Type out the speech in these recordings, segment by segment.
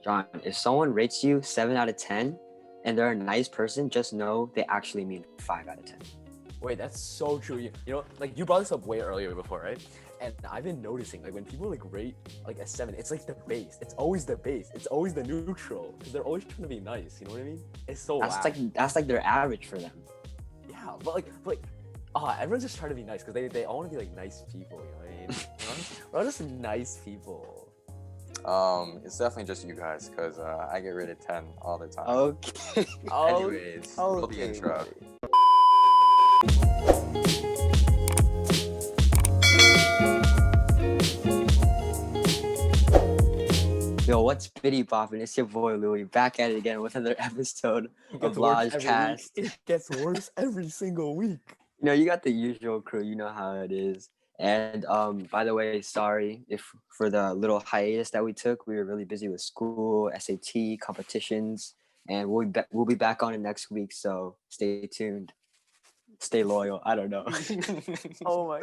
John, if someone rates you 7 out of 10 and they're a nice person, just know they actually mean 5 out of 10. Wait, that's so true. You know, like you brought this up way earlier before, right? And I've been noticing, like when people like rate like a 7, it's like the base. It's always the base. It's always the neutral because they're always trying to be nice. You know what I mean? It's so that's like their average for them. Yeah, but everyone's just trying to be nice because they all want to be like nice people. You know what I mean? We're all just nice people. It's definitely just you guys because I get rated 10 all the time. Okay. Anyways, roll the intro. Yo, what's Biddy Boppin'? It's your boy Louie, back at it again with another episode of LOJcast. It gets worse every single week. You know, you got the usual crew, you know how it is. And by the way, sorry if for the little hiatus that we took. We were really busy with school, SAT, competitions, and we'll be back on it next week, so stay tuned. Stay loyal. I don't know. Oh my!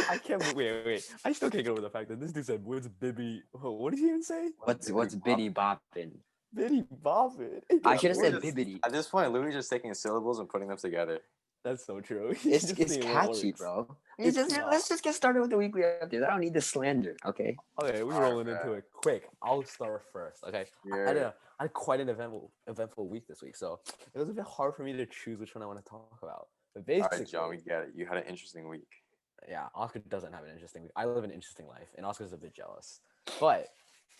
I can't wait. I still can't get over the fact that this dude said, "What's Bibby?" What did he even say? What's Biddy Boppin'? Biddy Boppin'. I should have said Bibbidi. At this point, Louis just taking syllables and putting them together. That's so true. It's catchy, bro. Let's just get started with the weekly updates. I don't need the slander, okay? Okay, we're rolling into it quick. I'll start first. Okay, I had quite an eventful week this week, so it was a bit hard for me to choose which one I want to talk about. But basically, all right, John, we get it. You had an interesting week. Yeah, Oscar doesn't have an interesting week. I live an interesting life, and Oscar's a bit jealous. But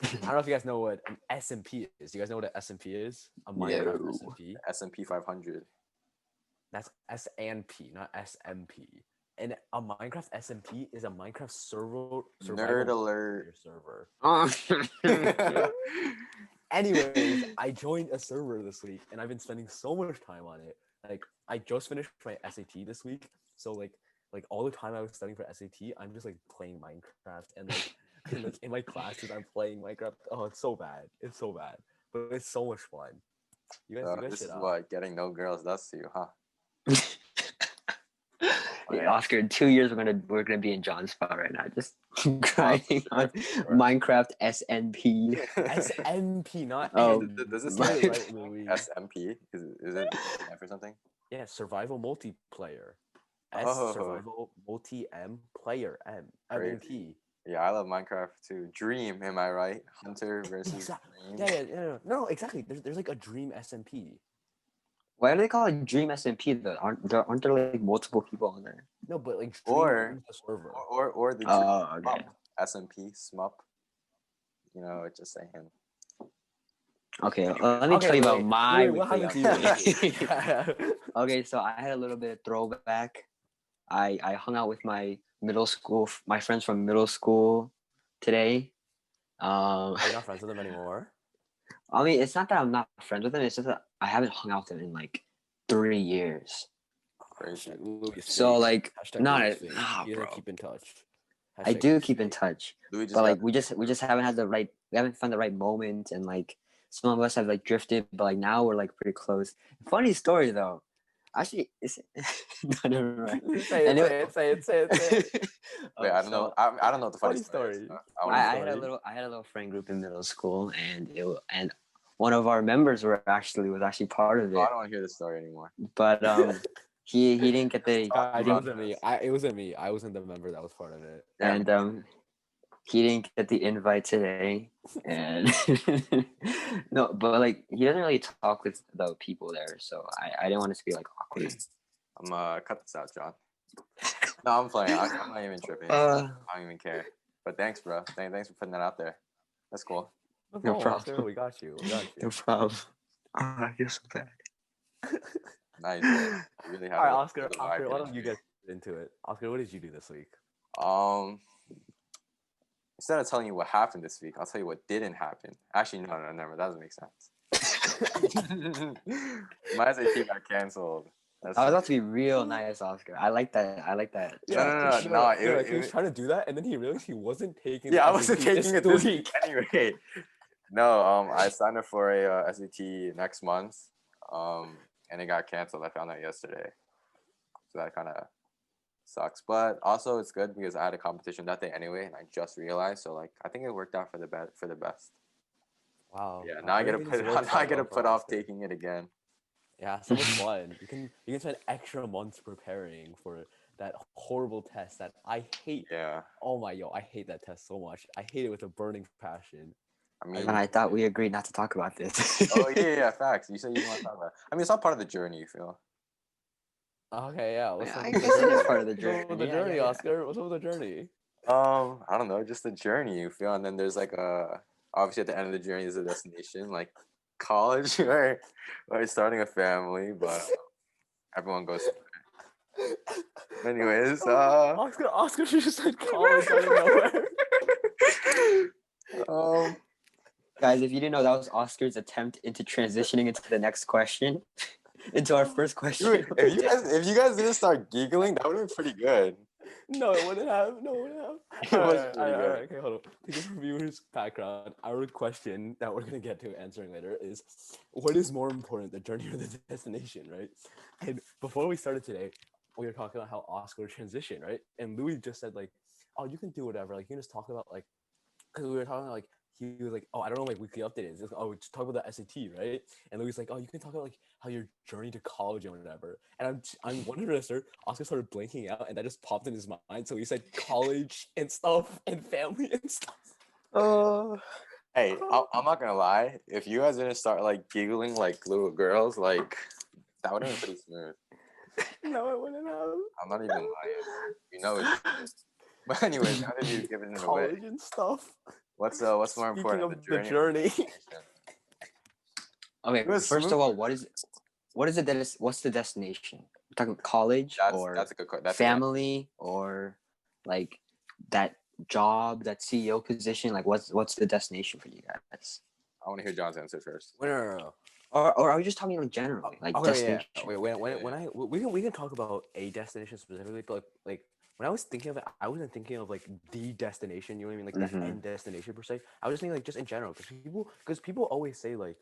I don't know if you guys know what an SMP is. Do you guys know what an SMP is? A Minecraft SMP. SMP 500. That's S&P, not SMP. And a Minecraft SMP is a Minecraft survival alert server. Anyways, I joined a server this week, and I've been spending so much time on it. Like, I just finished my SAT this week, so like all the time I was studying for SAT, I'm just like playing Minecraft, and like in my classes I'm playing Minecraft. Oh, it's so bad. It's so bad, but it's so much fun. You guys this is what getting no girls does to you, huh? Hey, Oscar, in 2 years we're gonna be in John's spot right now, just grinding on Minecraft SNP. SNP, not does this say right, Louis? SMP? Is it F or something? Yeah, survival multiplayer. Survival multi-M player MP. Yeah, I love Minecraft too. Dream, am I right? Hunter versus Dream. Yeah. No, exactly. There's like a Dream SMP. Why do they call it Dream SMP though? Aren't there like multiple people on there? No, but like Dream the server. Or the Dream okay. SMP SMUP. You know, just saying. Okay, let me tell you about my weekly update. Okay, so I had a little bit of throwback. I hung out with my friends from middle school today. Are you not friends with them anymore? I mean, it's not that I'm not friends with them. It's just that I haven't hung out with them in like 3 years. Crazy. So like, you bro. Keep in touch. I do keep in touch, but like we just haven't had we haven't found the right moment, and like some of us have like drifted, but like now we're like pretty close. Funny story though. Actually, it's never mind. Say it. Wait, I don't know. I don't know the funny story. I had a little friend group in middle school, and one of our members was actually part of it. I don't want to hear this story anymore. But he didn't get the. It wasn't me. It wasn't me. I wasn't the member that was part of it. And he didn't get the invite today, and no, but like he doesn't really talk with the people there, so I didn't want it to be like awkward. I'm cut this out, John. No, I'm playing. I'm not even tripping. I don't even care. But thanks, bro. Thanks for putting that out there. That's cool. No problem. We got you. No problem. I feel so bad. Nice. You really have. All right, Oscar. Why don't you get into it? Oscar, what did you do this week? Instead of telling you what happened this week, I'll tell you what didn't happen. Actually, no, never. That doesn't make sense. My SAT got canceled. I was about to be real nice, Oscar. I like that. No. He was trying to do that, and then he realized he wasn't taking. Yeah, I wasn't taking it this week anyway. No, I signed up for a SAT next month, and it got canceled. I found out yesterday, so that kind of sucks. But also, it's good because I had a competition that day anyway, and I just realized. So like, I think it worked out for the best. Wow. Yeah, now I gotta Everything put is it really on. Now I spelled gotta out for put off Oscar. taking it again. Yeah, so much fun. You can spend extra months preparing for that horrible test that I hate. Yeah. Oh my yo, I hate that test so much. I hate it with a burning passion. I I mean, And really I thought hate we it. agreed not to talk about this. oh yeah, facts. You said you didn't want to talk about it. I mean, it's all part of the journey, you feel? Okay, yeah. What's Yeah, up I with the guess it is journey? part of the What's up with the journey. Yeah, journey, yeah, Oscar? What's up with the journey? I don't know, just the journey, you feel? And then there's like obviously at the end of the journey is a destination, like college, or starting a family, but everyone goes through it. Anyways, Oscar just said college out of nowhere. um, Guys, if you didn't know, that was Oscar's attempt into transitioning into the next question, into our first question. dude, if you guys didn't start giggling, that would have been pretty good. No, it wouldn't have. No, it wouldn't have. It was pretty All good. right, okay, hold on. To give our viewers background, our question that we're gonna get to answering later is, what is more important, the journey or the destination, right? And before we started today, we were talking about how Oscar transitioned, right? And Louis just said like, oh, you can do whatever. Like you can just talk about like, because we were talking like. He was like, "Oh, I don't know what my weekly update is." He was like, "Oh, just talk about the SAT, right?" And Louis like, "Oh, you can talk about like how your journey to college and whatever." And I'm wondering, sir, Oscar started blinking out, and that just popped in his mind. So he said college and stuff, and family and stuff. Hey, I'm not gonna lie. If you guys didn't start like giggling like little girls, like that would have been pretty smooth. No, it wouldn't have. I'm not even lying. You know it's true. But anyways, now that you've given it away, College and stuff. what's more Speaking important, of the or journey, destination? Okay, It was first smooth. of all, what's the destination? We're talking college or That's a good question. That's family or like that job, that CEO position? Like what's the destination for you guys? I want to hear John's answer first. no. Or are we just talking like generally, like Okay, destination? yeah. Wait, we can talk about a destination specifically, but like when I was thinking of it, I wasn't thinking of like the destination. You know what I mean? Like the end destination per se. I was just thinking like just in general, because people always say like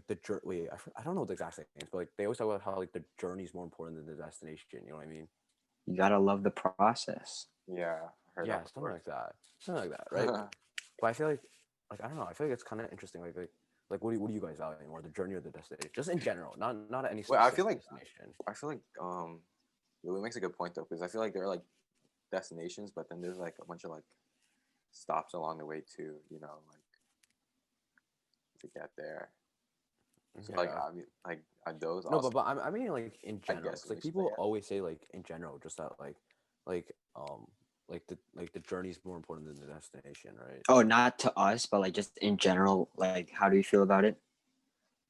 the journey. Wait, I don't know the exact names, but like they always talk about how like the journey is more important than the destination. You know what I mean? You gotta love the process. Yeah, I heard Yeah, that something before. like that. Something like that, right? But I feel like I don't know. I feel like it's kind of interesting. Like what do you guys value more, the journey or the destination? Just in general, not at any Well, I specific feel like destination. Louis makes a good point though, because I feel like there are like destinations, but then there's like a bunch of like stops along the way too. You know, like to get there. So like Yeah. I mean, like are those No, also but I mean like in like general, 'cause, like destinations? I people guess? always say like in general, just that like the journey is more important than the destination, right? Oh, not to us, but like just in general, like how do you feel about it?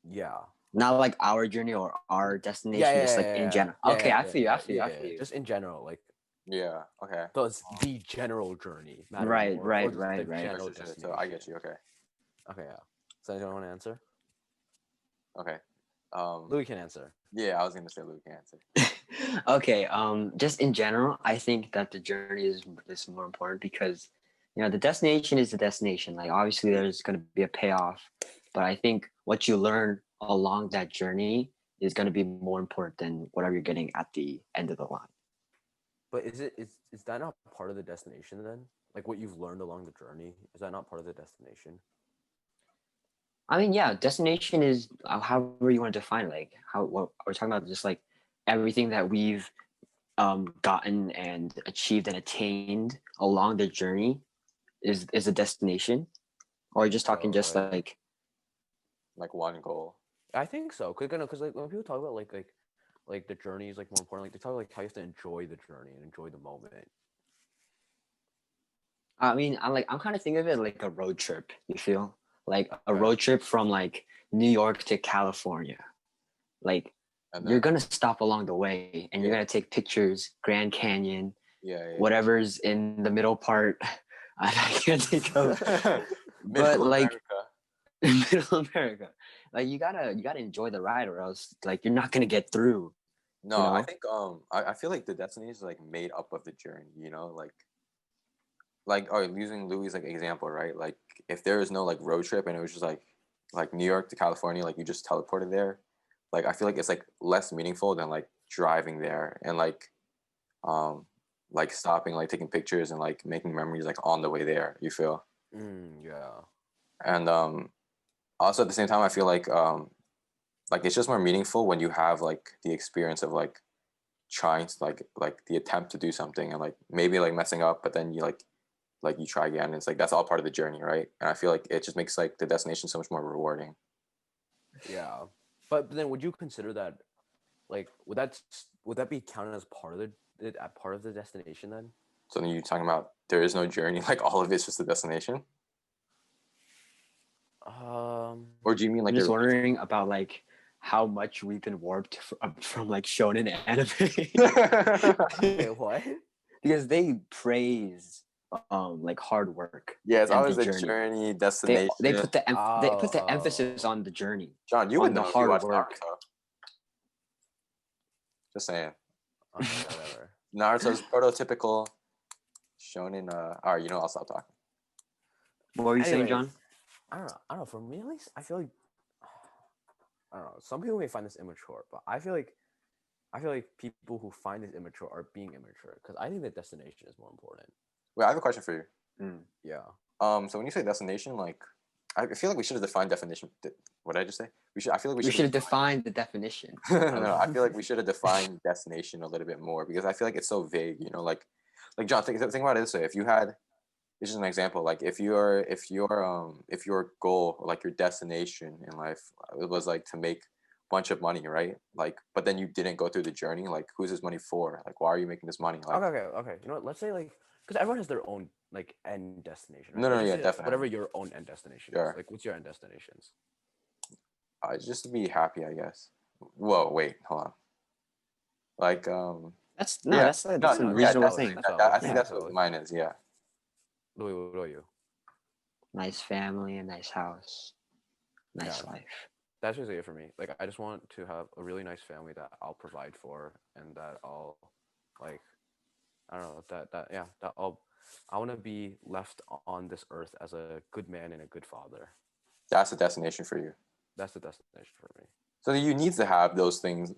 Yeah. Not like our journey or our destination, just like in general. Okay, I feel you. I feel you. I feel you. Just in general, like Yeah. Okay. does the general journey matter Right, more, or right, does the right. general Sure. destination? So I get you. Okay. Okay, yeah. So anyone want to answer? Okay. Louis can answer. Yeah, I was gonna say Luke can answer. Okay, just in general, I think that the journey is more important because the destination is the destination. Like obviously there's gonna be a payoff, but I think what you learn along that journey is gonna be more important than whatever you're getting at the end of the line. But is that not part of the destination then? Like what you've learned along the journey, is that not part of the destination? I mean, yeah, destination is however you want to define it. Like what we're talking about, just like everything that we've gotten and achieved and attained along the journey is a destination, or just talking just Right. Like one goal. I think so. Cause like when people talk about like the journey is like more important, like they talk like how you have to enjoy the journey and enjoy the moment. I mean, I'm kind of thinking of it like a road trip. You feel like a Okay. road trip from like New York to California. Like And you're then gonna stop along the way, and you're gonna take pictures, Grand Canyon, yeah. whatever's in the middle part. I can't think of, but Middle like America. middle America, like you gotta enjoy the ride, or else like you're not gonna get through. No, I think I feel like the destination is like made up of the journey, you know, like oh using Louis like example, right? Like if there is no like road trip and it was just like New York to California, like you just teleported there, like I feel like it's like less meaningful than like driving there and um like stopping, like taking pictures and like making memories like on the way there, you feel? Yeah. And also at the same time, I feel like it's just more meaningful when you have like the experience of like trying to like the attempt to do something and like maybe like messing up, but then you like you try again. And it's like that's all part of the journey, right? And I feel like it just makes like the destination so much more rewarding. Yeah, but then would you consider that like would that be counted as part of the destination then? So then you're talking about there is no journey, like all of it's just the destination, or do you mean I'm like just you're wondering about like how much we've been warped from like shonen anime Wait, what? because they praise like hard work yeah, it's and the always a journey. journey They destination. put they put the emphasis Oh, on the journey, John, you would on the know if you hard watched work. Naruto. Just saying. okay, whatever. Naruto's prototypical shonen. All right, I'll stop talking. What were you saying, Anyways, John? I don't know. For me, at least, I feel like I don't know. Some people may find this immature, but I feel like people who find this immature are being immature because I think the destination is more important. Wait, I have a question for you. Yeah. So when you say destination, like, I feel like we should have defined definition. What did I just say? We should. I feel like We we should should have defined the definition. no, I feel like we should have defined destination a little bit more because I feel like it's so vague. Like John, think about it this way. If you had, this is an example. Like if your goal or like your destination in life it was like to make a bunch of money, right? Like, but then you didn't go through the journey. Like, who's this money for? Like, why are you making this money? Like, Okay. You know what? Let's say like because everyone has their own like end destination. Right? no, Let's just yeah, say, like, definitely. whatever your own end destination is. Sure. Like, what's your end destinations? Just to be happy, I guess. Whoa, wait, hold on. Like, That's yeah, that's a, no, that's a no, yeah, reasonable definitely. thing. That's valid. I think Yeah. that's what mine is. Yeah. What about you? Nice family, a nice house, nice Yeah. life. That's basically it for me. Like, I just want to have a really nice family that I'll provide for, and that I'll, like, I don't know, that I want to be left on this earth as a good man and a good father. That's the destination for you. That's the destination for me. So you need to have those things.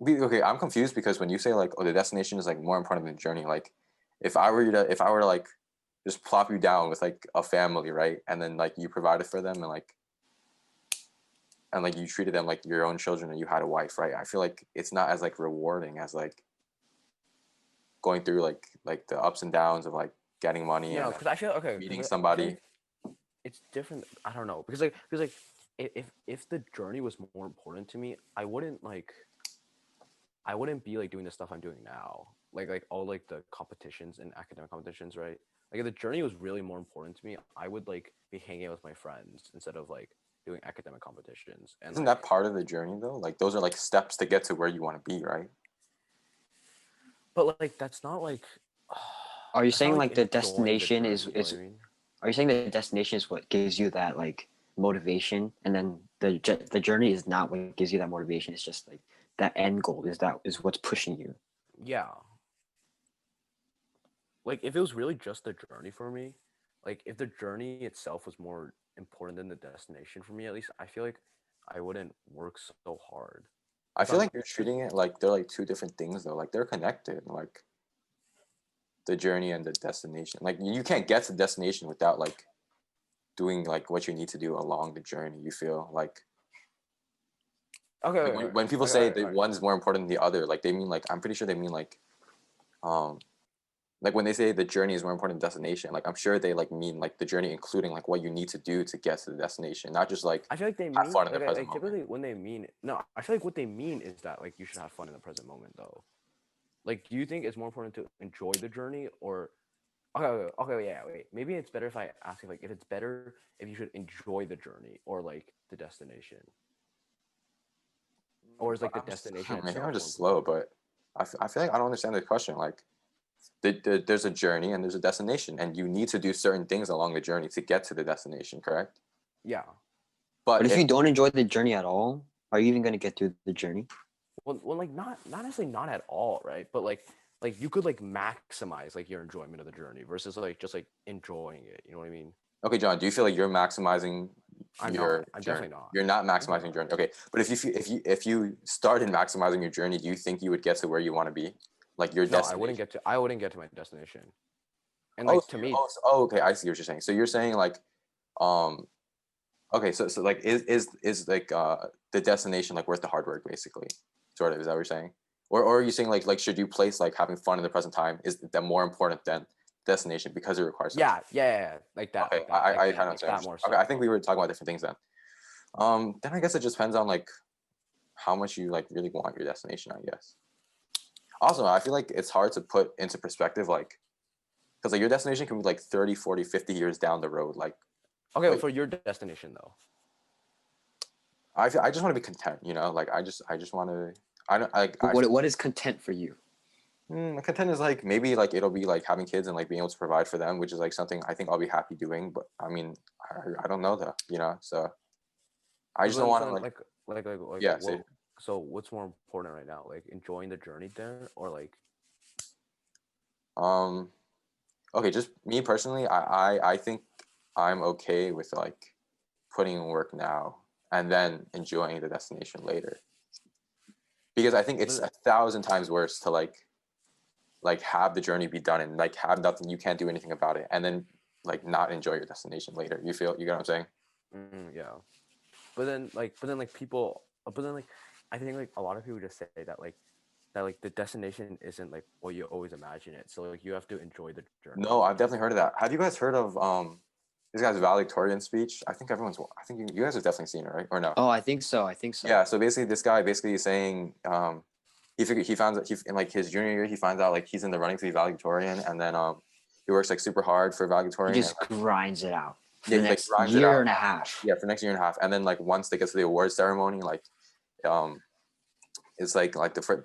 Okay, I'm confused because when you say like, oh, the destination is like more important than the journey. Like, if I were to like just plop you down with like a family, right, and then like you provided for them and like you treated them like your own children and you had a wife, right? I feel like it's not as like rewarding as like going through like the ups and downs of like getting money No, and because I feel okay. meeting I feel somebody. like it's different. I don't know because like if the journey was more important to me, I wouldn't be like doing the stuff I'm doing now. Like all like the competitions and academic competitions, right? Like if the journey was really more important to me, I would like be hanging out with my friends instead of like doing academic competitions. And Isn't like, that part of the journey though? Like those are like steps to get to where you want to be, right? but like that's not like. Are you That's not, saying like the enjoying destination journey, is you know what I mean? Are you saying the destination is what gives you that like motivation, and then the journey is not what gives you that motivation? It's just like that end goal is what's pushing you. Yeah. Like if it was really just the journey for me, like if the journey itself was more important than the destination for me, at least I feel like I wouldn't work so hard. I If feel I'm like you're treating it like they're like two different things though. Like they're connected. Like the journey and the destination. Like you can't get to the destination without like doing like what you need to do along the journey. You feel like okay, like when people okay, say okay, that okay. one's more important than the other, like they mean like I'm pretty sure they mean um like when they say the journey is more important than destination, like I'm sure they like mean like the journey including like what you need to do to get to the destination, not just like I feel like they have mean fun in the present like moment. typically when they mean no, I feel like what they mean is that like you should have fun in the present moment though. Like, do you think it's more important to enjoy the journey or okay, yeah, wait. Maybe it's better if I ask you like if it's better if you should enjoy the journey or like the destination, or is like the I'm just destination maybe itself I'm more just slow, important? but I feel like I don't understand the question. Like there's a journey and there's a destination, and you need to do certain things along the journey to get to the destination, correct? Yeah. But But if if you don't enjoy the journey at all, are you even going to get through the journey? Well, like not necessarily not at all, right? But like you could like maximize like your enjoyment of the journey versus like just like enjoying it. You know what I mean? okay, John, do you feel like you're maximizing I'm your not. I'm journey? definitely not. You're not Definitely maximizing your journey. Okay, but if you started maximizing your journey, do you think you would get to where you want to be, like your not. No, destination? I wouldn't get to my destination. And Oh, like to me, okay, I see what you're saying. So you're saying like, um, Okay, so like is like the destination like worth the hard work basically? Sort of, is that what you're saying? Or are you saying like should you place like having fun in the present time is that more important than destination because it requires so much? Yeah, like that, Okay, like that, I like kind of that, like understand. that more Okay, so. I think we were talking about different things then. Then I guess it just depends on like how much you like really want your destination, I guess. Also, I feel like it's hard to put into perspective like because like your destination can be like 30, 40, 50 years down the road. Okay, Like for your destination though. I just want to be content, you know? Like I just want to I don't I What is content for you? content is like maybe like it'll be like having kids and like being able to provide for them, which is like something I think I'll be happy doing. But I mean, I don't know though, you know. So I just don't So want to then, like like yeah. what? So what's more important right now? Like enjoying the journey there, or like? Um. Okay, just me personally, I think I'm okay with like putting in work now and then enjoying the destination later because I think it's But 1,000 times worse to like have the journey be done and like have nothing you can't do anything about it and then like not enjoy your destination later. You get what I'm saying? yeah, but then like people, but then like, I think like a lot of people just say that like the destination isn't like what you always imagine it. So like you have to enjoy the journey. No, I've definitely heard of that. Have you guys heard of this guy's valedictorian speech? I think everyone's. I think you guys have definitely seen it, right? Or no? Oh, I think so. I think so. Yeah. So basically, this guy basically is saying he found that he in like his junior year he finds out like he's in the running to be valedictorian, and then he works like super hard for He valedictorian. just grinds it out for Yeah, the he like next grinds it year out. and a half. Yeah, for next year and a half, and then like once they get to the awards ceremony, um it's like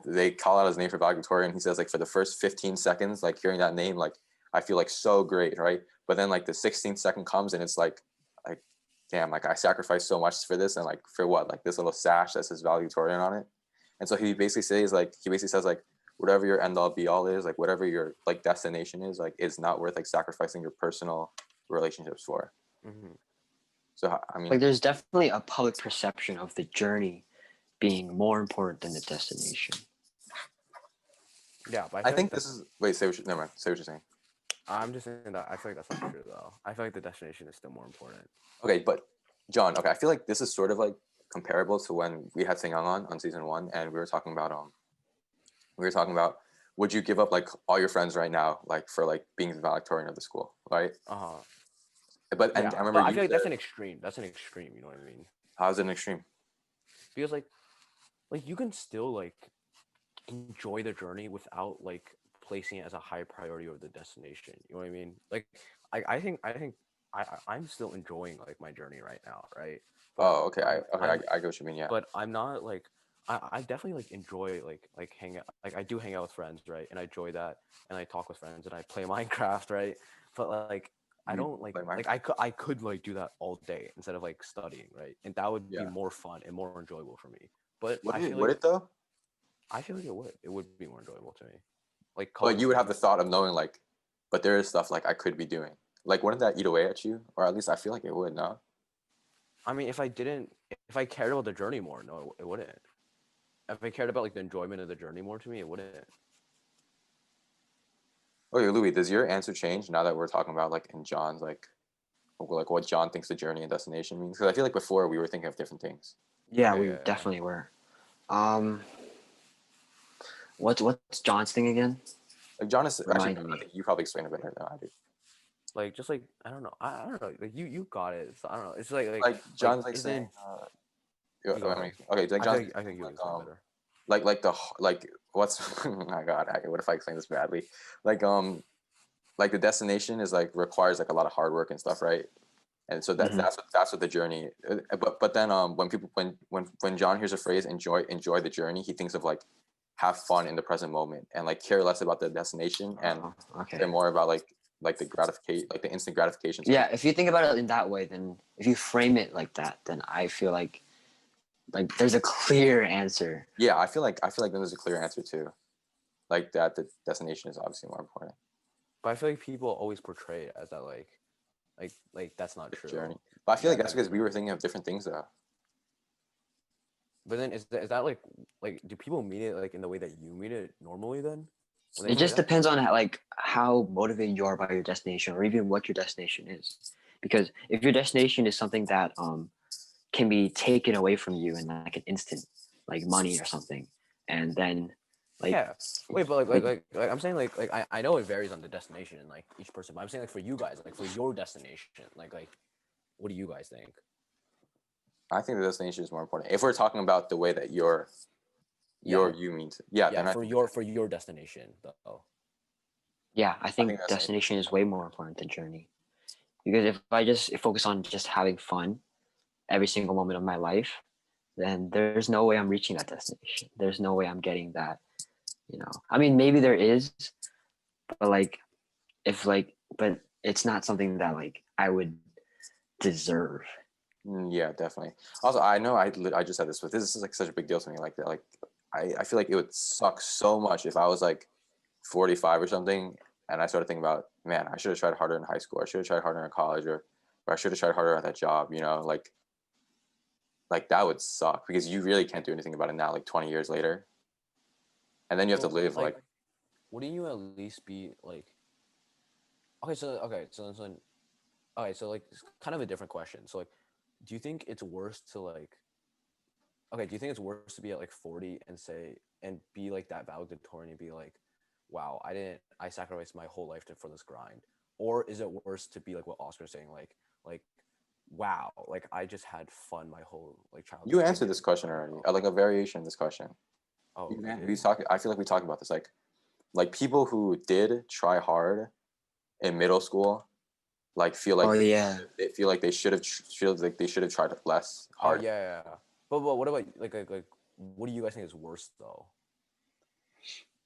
they call out his name for valedictorian. He says like for the first 15 seconds, like hearing that name, like I feel like so great, right? But then like the 16th second comes and it's like damn, like I sacrificed so much for this and like for what? Like this little sash that says valedictorian on it. And so he basically says like whatever your end all be all is, like whatever your like destination is, like it's not worth like sacrificing your personal relationships for. Mm-hmm. So I mean, Like there's definitely a public perception of the journey being more important than the destination. Yeah, but I I feel like think this is wait, say what you never mind, say what you're saying. I'm just saying that I feel like that's not true though. I feel like the destination is still more important. Okay, but John, okay, I feel like this is sort of like comparable to when we had Sing on season one, and we were talking about would you give up like all your friends right now, like for like being the valedictorian of the school, right? Uh huh. But and Yeah, I remember but I you feel like that's said, an extreme. That's an extreme. You know what I mean? how's it an extreme? Because like you can still like enjoy the journey without like placing it as a high priority over the destination. You know what I mean? Like I'm still enjoying like my journey right now, right? But Oh, okay, I get what you mean, yeah. but I'm not like I definitely like enjoy like hang out, like I do hang out with friends, right? And I enjoy that, and I talk with friends, and I play Minecraft, right? But like I You don't play like Minecraft? I could like do that all day instead of like studying, right? And that would be Yeah. more fun and more enjoyable for me. But Would it though? I feel like it would be more enjoyable to me. Like But you would have college. the thought of knowing like, but there is stuff like I could be doing. Like, wouldn't that eat away at you? Or at least I feel like it would, no? I mean, if I cared about the journey more, no, it wouldn't. If I cared about like the enjoyment of the journey more to me, it wouldn't. Okay, Louis, does your answer change now that we're talking about like in John's like what John thinks the journey and destination means? Because I feel like before we were thinking of different things. Yeah, we Yeah. definitely were. Um, what's John's thing again? Like John is actually, Remind I me. think you probably explain it better than I do. Like just like I don't know. I don't know. Like you got it. So, I don't know. It's like Like John's like saying, isn't yeah, you go I mean, ahead. okay, like John's I think saying, you like explain better. like the like what's oh my god, what if I explain this badly? Like like the destination is like requires like a lot of hard work and stuff, right? And so Mm-hmm. that's what the journey. But then when people when John hears a phrase enjoy the journey, he thinks of like have fun in the present moment and like care less about the destination and care Okay. more about like the gratification, like the instant gratifications of Yeah, it. if you think about it in that way, then if you frame it like that, then I feel like there's a clear answer. Yeah, I feel like then there's a clear answer too. Like that the destination is obviously more important. But I feel like people always portray it as that like that's not The true. journey. But I feel like That that's because we were thinking of different things though. But then is that like do people mean it like in the way that you mean it normally then? When they It say just that? depends on how, like how motivated you are by your destination, or even what your destination is. Because if your destination is something that can be taken away from you in like an instant, like money or something, and then like Yeah. Wait, but like I'm saying like I know it varies on the destination and like each person, but I'm saying like for you guys, like for your destination, like what do you guys think? I think the destination is more important. If we're talking about the way that you mean to, Yeah, then for your destination though. yeah, I think that's destination is way more important than journey. Because if I just focus on just having fun every single moment of my life, then there's no way I'm reaching that destination. There's no way I'm getting that, you know. I mean, maybe there is, but like if like but it's not something that like I would deserve. Yeah, definitely. Also, I know I just said this, but this is like such a big deal to me. Like that, like I feel like it would suck so much if I was like 45 or something, and I started thinking about, man, I should have tried harder in high school. I should have tried harder in college, or I should have tried harder at that job. You know, like that would suck because you really can't do anything about it now. Like 20 years later, and then you have to live like wouldn't you at least be like so like it's kind of a different question. So like do you think it's worse to like do you think it's worse to be at like 40 and say and be like that valedictorian and be like, wow, I sacrificed my whole life for this grind? Or is it worse to be like what Oscar's saying, like wow, like I just had fun my whole like childhood? you answered this question already, like a variation of this question. Oh, We talk. I feel like we talked about this. Like people who did try hard in middle school, like feel like they feel like they should have tried less hard. Oh yeah. But what about like what do you guys think is worse though?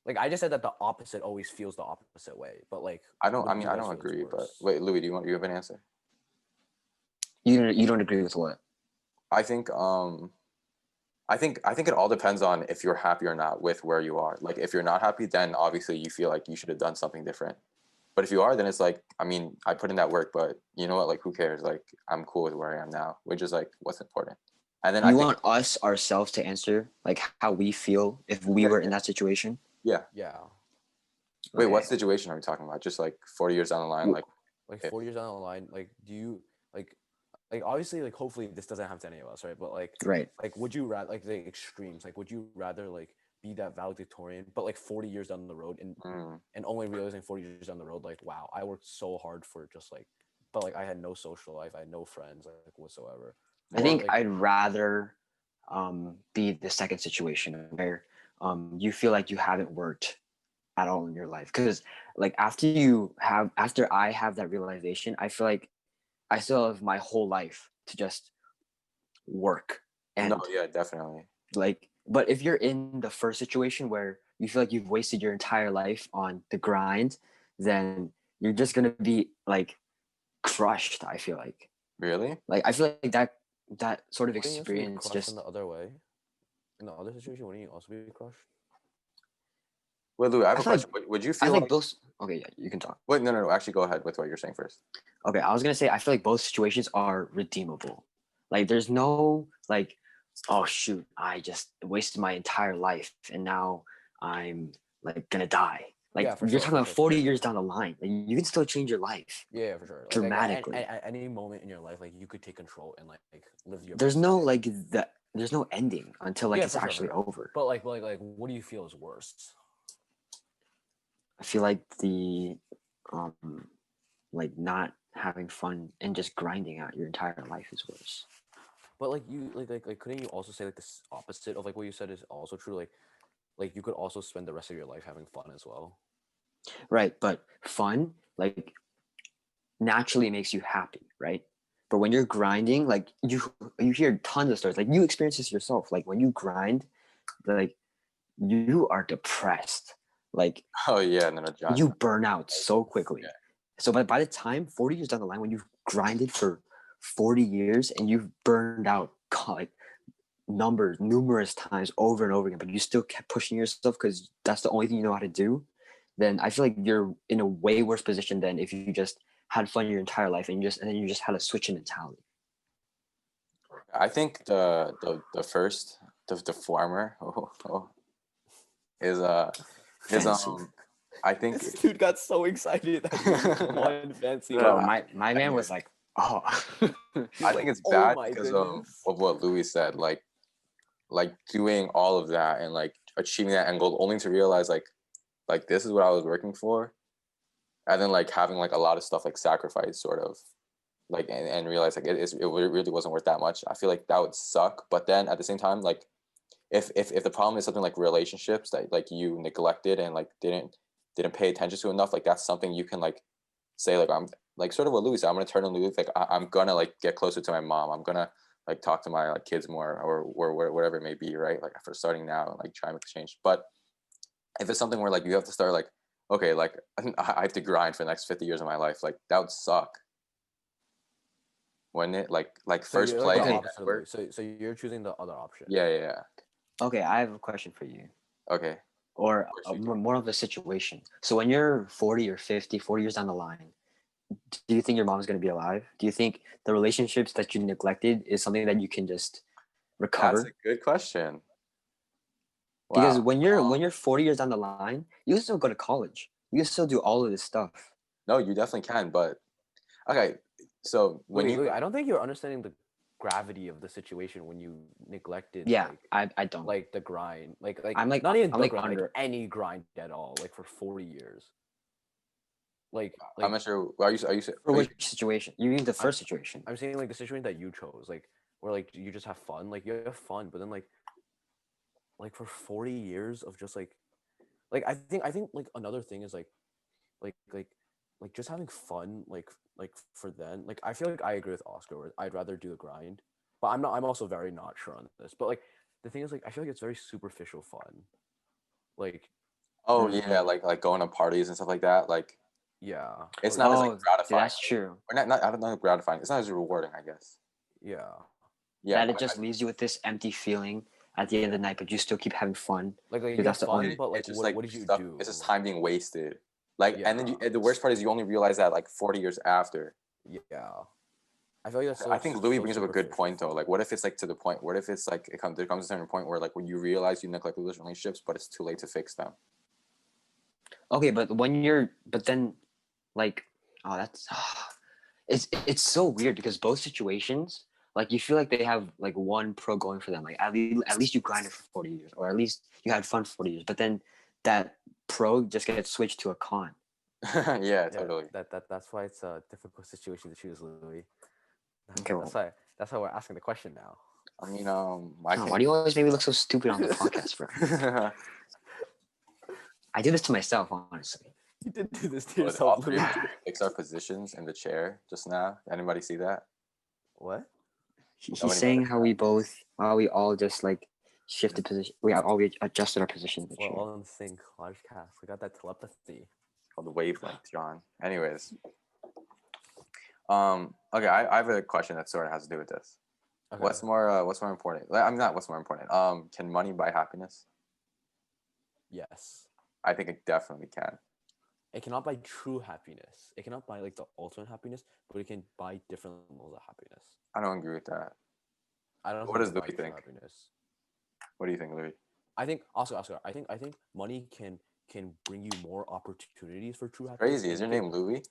Like I just said that the opposite always feels the opposite way, but like I don't agree. But wait, Louis, do you have an answer? You don't agree with what? I think it all depends on if you're happy or not with where you are. Like if you're not happy, then obviously you feel like you should have done something different. But if you are, then it's like, I mean, I put in that work, but you know what? Like, who cares? Like, I'm cool with where I am now, which is like what's important. And then you want us ourselves to answer like how we feel if we were in that situation. Yeah. Wait, Okay. what situation are we talking about? Just like 40 years down the line, like 40 years down the line, like do you like obviously like hopefully this doesn't happen to any of us, right? But like would you rather like the extremes, like would you rather like be that valedictorian but like 40 years down the road and only realizing 40 years down the road like, wow, I worked so hard for just like, but like I had no social life, I had no friends like whatsoever? I think I'd rather be the second situation where you feel like you haven't worked at all in your life, because like after I have that realization, I feel like I still have my whole life to just work. And no, yeah, definitely. like, but if you're in the first situation where you feel like you've wasted your entire life on the grind, then you're just gonna be like crushed. I feel like. Really? Like I feel like that sort of experience just in the other way. In the other situation, wouldn't you also be crushed? Wait, Lou, I have a question. Would you feel like both? Okay, yeah, you can talk. Wait, no. Actually, go ahead with what you're saying first. Okay, I was gonna say I feel like both situations are redeemable. Like, there's no like, oh shoot, I just wasted my entire life and now I'm like gonna die. Like you're talking about 40 years down the line. Like you can still change your life. Yeah, for sure. Dramatically. At any moment in your life, like you could take control and like live your. There's no like there's no ending until like it's actually over. But like what do you feel is worse? I feel like the like not having fun and just grinding out your entire life is worse. But like you like couldn't you also say like this opposite of like what you said is also true? Like you could also spend the rest of your life having fun as well. Right, but fun like naturally makes you happy, right? But when you're grinding, like you hear tons of stories. Like you experience this yourself. Like when you grind, like you are depressed. Like oh yeah, no, John. You burn out so quickly. Yeah. So by the time 40 years down the line, when you've grinded for 40 years and you've burned out like numerous times over and over again, but you still kept pushing yourself because that's the only thing you know how to do, then I feel like you're in a way worse position than if you just had fun your entire life and then you just had a switch in mentality. I think the first the farmer is I think this dude got so excited that he won fancy. Bro, my man was like Oh. I think it's Oh bad my because goodness. of what Louis said, like doing all of that and like achieving that end goal only to realize like this is what I was working for, and then like having like a lot of stuff like sacrificed sort of like and realize like it really wasn't worth that much. I feel like that would suck. But then at the same time, like if the problem is something like relationships that like you neglected and like didn't pay attention to enough, like that's something you can like say like I'm like sort of what Louis said. I'm gonna turn on Louis, like I'm gonna like get closer to my mom. I'm gonna like talk to my like kids more or whatever it may be, right? Like for starting now and like try and make a change. But if it's something where like you have to start like okay, like I have to grind for the next 50 years of my life, like that would suck. Wouldn't it? Like So first you're like play the Okay. and opposite of work. Louis. So you're choosing the other option. Yeah. Okay, I have a question for you. Okay. Or Of course you do. more of a situation. So when you're 40 or 50, 40 years down the line, do you think your mom's going to be alive? Do you think the relationships that you neglected is something that you can just That's a recover? good question. Because Wow. when you're 40 years down the line, you can still go to college. You can still do all of this stuff. No, you definitely can, but okay. So when Louis, you Louis, I don't think you're understanding the gravity of the situation when you neglected Yeah, I don't. like the grind, like I'm like not even I'm the like grind, like under. any grind at all, like for 40 years. I'm not sure. Are you For are you, which situation? You mean the I'm, first situation? I'm saying like the situation that you chose, like where like you just have fun, like you have fun, but then like for 40 years of just like I think like another thing is like like like just having fun like for then like I feel like I agree with Oscar where I'd rather do a grind, but I'm also very not sure on this, but like the thing is like I feel like it's very superficial fun, like oh yeah, Mm. like going to parties and stuff like that. Like yeah it's or not as even like Oh, gratifying. that's true. Or not I don't know gratifying. It's not as rewarding, I guess. yeah Yeah, That it just leaves you with this empty feeling at the end of the night, but you still keep having fun like because you have that's the fun, only. but like it's just like what did you stuff. do? It's just time being wasted. Like Yeah, and then the worst part is you only realize that like 40 years after. yeah, I feel like that's I think Louis so brings up a good superficial point though. fun. Like, what if it's like to the point? What if it's like there comes a certain point where like when you realize you neglect those relationships, but it's too late to fix them. Okay, but but then, like, oh, that's, it's so weird because both situations, like, you feel like they have like one pro going for them. Like, at least you grinded for 40 years, or at least you had fun for 40 years. But then that pro just gets switched to a con. Yeah, Yeah, totally. that's why it's a difficult situation to choose, Louis. Okay, well, That's why we're asking the question now. I mean, I oh, can. why do you always make me look so stupid on the podcast, bro? I do this to myself, honestly. You did do this to Oh, the yourself, author Louis. fix our positions in the chair just now. Anybody see that? What? He's Nobody saying noticed how we all just like shifted position. We adjusted our position in the We're chair. all in sync. LOJcast. We got that telepathy. called the wavelength, John. Anyways, okay, I have a question that sort of has to do with this. Okay. What's more important? I'm not. What's more important? Can money buy happiness? Yes. I think it definitely can. It cannot buy true happiness. It cannot buy like the ultimate happiness, but it can buy different levels of happiness. I don't agree with that. I don't What think does it can buy Louis true think? happiness. What do you think, Louis? I think Oscar. I think money can bring you more opportunities for true happiness. Crazy. Is and your name Louis?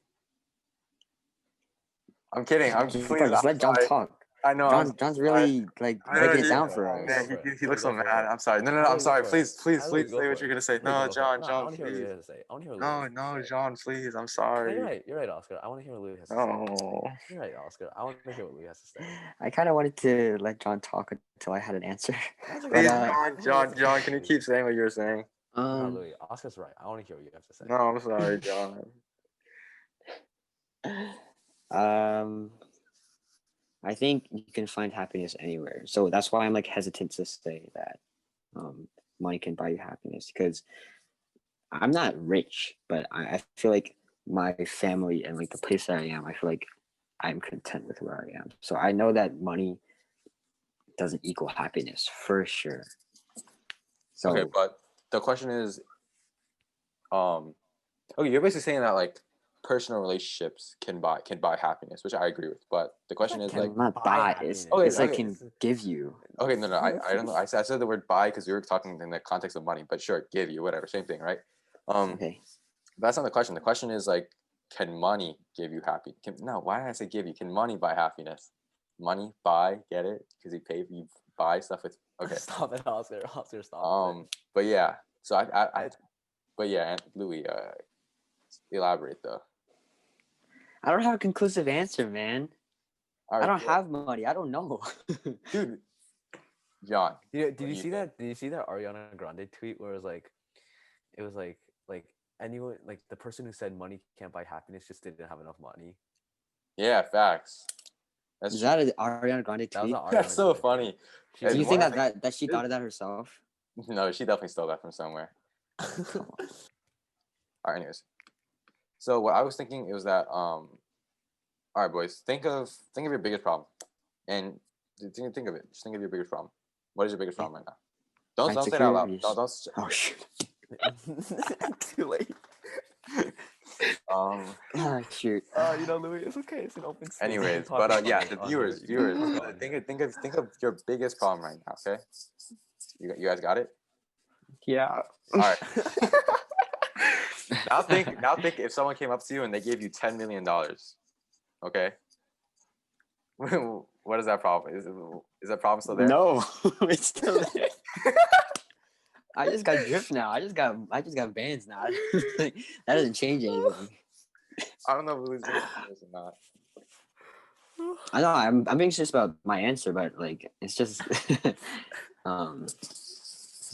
I'm kidding. I'm Bro, please. just I'm let John sorry. talk. I know. John's Sorry. really like I know breaking it he. down for Okay, us. go Man, for it. he looks so Go for mad. it. I'm sorry. No. Go I'm sorry. for it. Please Go say what for you're it. gonna say. Go No, for it. John. No, I John, want to hear what please. Louis has to say. I want to hear what Louis has to No, say. John, please. I'm No, sorry. you're right, Oscar. I want to hear what Louis has to say. No. You're right, Oscar. I want to hear what Louis has to say. I kind of wanted to let John talk until I had an answer. That's okay. But Please, I want to hear what you have to John. say, Can you Louis. keep saying what you're saying? No, um Louis. Oscar's right. I want to hear what you have to say. No, I'm sorry, John. um I think you can find happiness anywhere. So that's why I'm like hesitant to say that money can buy you happiness because I'm not rich, but I feel like my family and like the place that I am, I feel like I'm content with where I am. So I know that money doesn't equal happiness for sure. So Okay, but the question is, okay, you're basically saying that like personal relationships can buy happiness, which I agree with. But the question is like, not buy. Okay, It's like okay. can give you. okay, no, I don't know. I said the word buy because we were talking in the context of money, but sure, give you whatever, same thing, right? Okay. That's not the question. The question is like, can money give you happy? No, why did I say give you? Can money buy happiness? Money buy, get it? Because you buy stuff with. Okay. Stop it, Oscar. Oscar, stop it. But yeah. So but yeah, and Louis, elaborate though. I don't have a conclusive answer, man. All I right, don't have money. I don't know. dude. John, Did you see that? Did you see that Ariana Grande tweet where it was like anyone, like the person who said money can't buy happiness just didn't have enough money. Yeah, facts. That's Is true. that an Ariana Grande tweet? That was an Ariana That's so Grande funny. tweet. Do you It's think one that she thought of that herself? No, she definitely stole that from somewhere. All right, anyways. So what I was thinking was that all right, boys, think of your biggest problem, and think of it. Just think of your biggest problem. What is your biggest problem right now? Don't say it out loud. Don't. Oh shoot. Too late. Ah, shoot. You know, Louis, it's okay. It's an open space. Anyways, but yeah, the viewers, think of your biggest problem right now. Okay, you guys got it? Yeah. All right. now think if someone came up to you and they gave you $10 million. Okay. What is that problem? Is that problem still there? No, it's still there. I just got drift now. I just got bands now. That doesn't change anything. I don't know if it was this or not. I know I'm being serious about my answer, but like it's just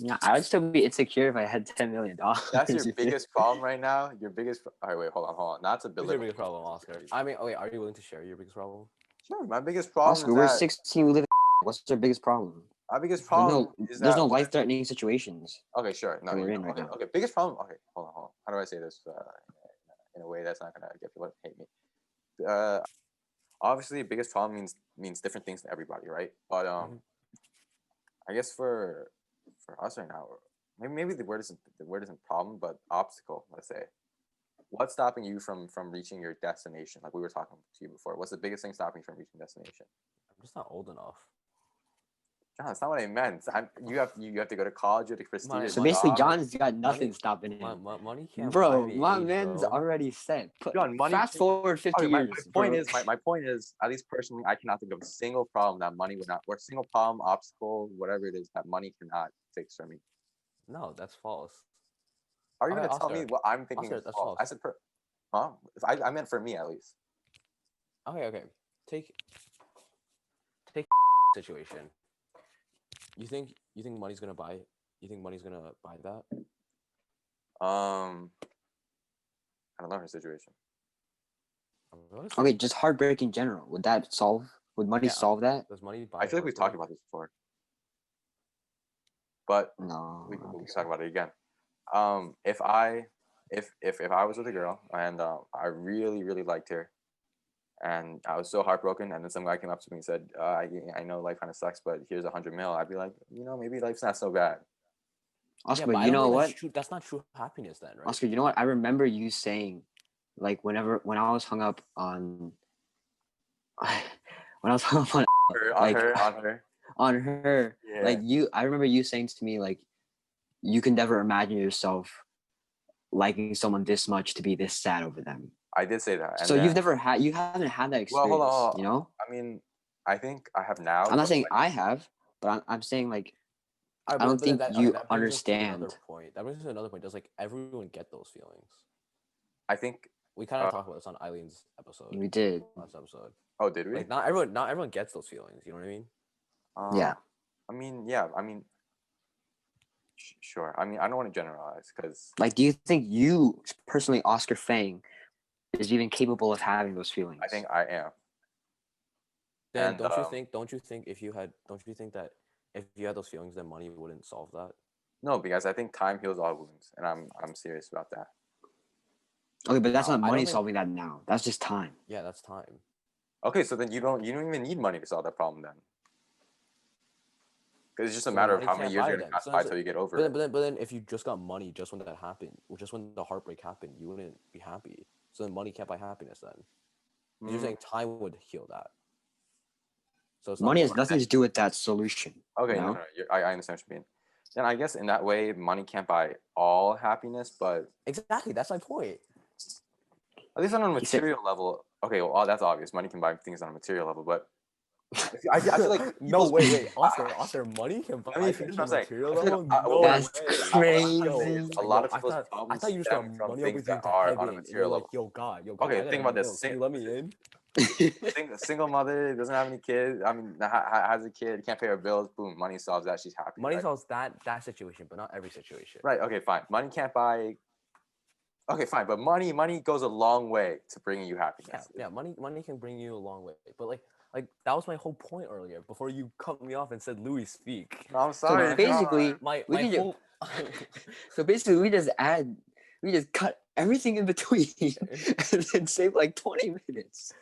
yeah, I would still be insecure if I had $10 million. That's your biggest problem right now. Your biggest. All right, wait, hold on. Not to What's your belittle. biggest problem, Oscar? I mean, wait, are you willing to share your biggest problem? Sure, my biggest problem Oscar, is we're that 16. We live. What's their biggest problem? my biggest problem is that there's no life-threatening situations. Okay, sure. No, we're in right now. Okay, biggest problem. Okay, hold on. How do I say this in a way that's not gonna get people to hate me? Obviously, biggest problem means different things to everybody, right? But I guess for us right now, maybe the word isn't problem, but obstacle. Let's say, what's stopping you from reaching your destination? Like we were talking to you before. What's the biggest thing stopping you from reaching destination? I'm just not old enough. John, that's not what I meant. You have to go to college. You have to prestige. So basically, John's got nothing stopping him. Money can't Bro, buy me my age, man's bro. already set. John, money Fast forward 50 years. My point is, at least personally, I cannot think of a single problem that money would not, or a single problem, obstacle, whatever it is that money cannot fix for me. No, that's false. Are you going to tell me what I'm thinking is false? I said, huh? I meant for me at least. Okay. Take situation. You think money's gonna buy? You think money's gonna buy that? I don't know her situation. Okay, just heartbreak in general. Would money solve that? Does money buy? I feel like we've talked about this before, but no, we can talk about it again. If I was with a girl and I really really liked her, and I was so heartbroken, and then some guy came up to me and said, I know life kind of sucks, but here's $100 million. I'd be like, maybe life's not so bad. Oscar, but you know what? That's not true happiness then, right? Oscar, you know what? I remember you saying, like, when I was hung up on, on her, yeah. like I remember you saying to me, like, you can never imagine yourself liking someone this much to be this sad over them. I did say that. So you haven't had that experience, well, hold on. you know? I mean, I think I have now. I'm not saying I have, but I'm saying like, I don't think you understand. That brings us to another point. Does like everyone get those feelings? I think we kind of talked about this on Eileen's episode. We did last episode. Oh, did we? Like not everyone gets those feelings. You know what I mean? Yeah. I mean, sure. I mean, I don't want to generalize because. Like, do you think you personally, Oscar Fang, is even capable of having those feelings? I think I am. Then don't you think that if you had those feelings, then money wouldn't solve that? No, because I think time heals all wounds, and I'm serious about that. Okay, but that's not money solving that now. That's just time. Yeah, that's time. Okay, so then you don't even need money to solve that problem then. Because it's just a matter of how many years you're going to pass by until you get over it. But then if you just got money just when that happened, or just when the heartbreak happened, you wouldn't be happy. So then money can't buy happiness then. You're saying time would heal that. So money has nothing to do with that solution. Okay, no, I understand what you mean. Then I guess in that way, money can't buy all happiness, but... Exactly, that's my point. At least on a He said- material level. Okay, well, that's obvious. Money can buy things on a material level, but I feel like no, people's- wait, Oscar, money can buy me things finish what on I'm saying. material I feel level? like, No what That's way. crazy. A lot of I people's thought problems you just stem got from money things opens you that into are heaven, on a and you're material like, level. yo, God, Okay, I got think a about this. milk. Can you let me in? Single mother doesn't have any kids. I mean, has a kid, can't pay her bills. Boom, money solves that. She's happy. Money right? solves that situation, but not every situation. Right. Okay. Fine. Money can't buy. Okay. Fine. But money goes a long way to bringing you happiness. Yeah. Money can bring you a long way, but like that was my whole point earlier. Before you cut me off and said, "Louis, speak." No, I'm sorry. So basically, My we can ju- whole. so basically, we just cut everything in between and then save like 20 minutes.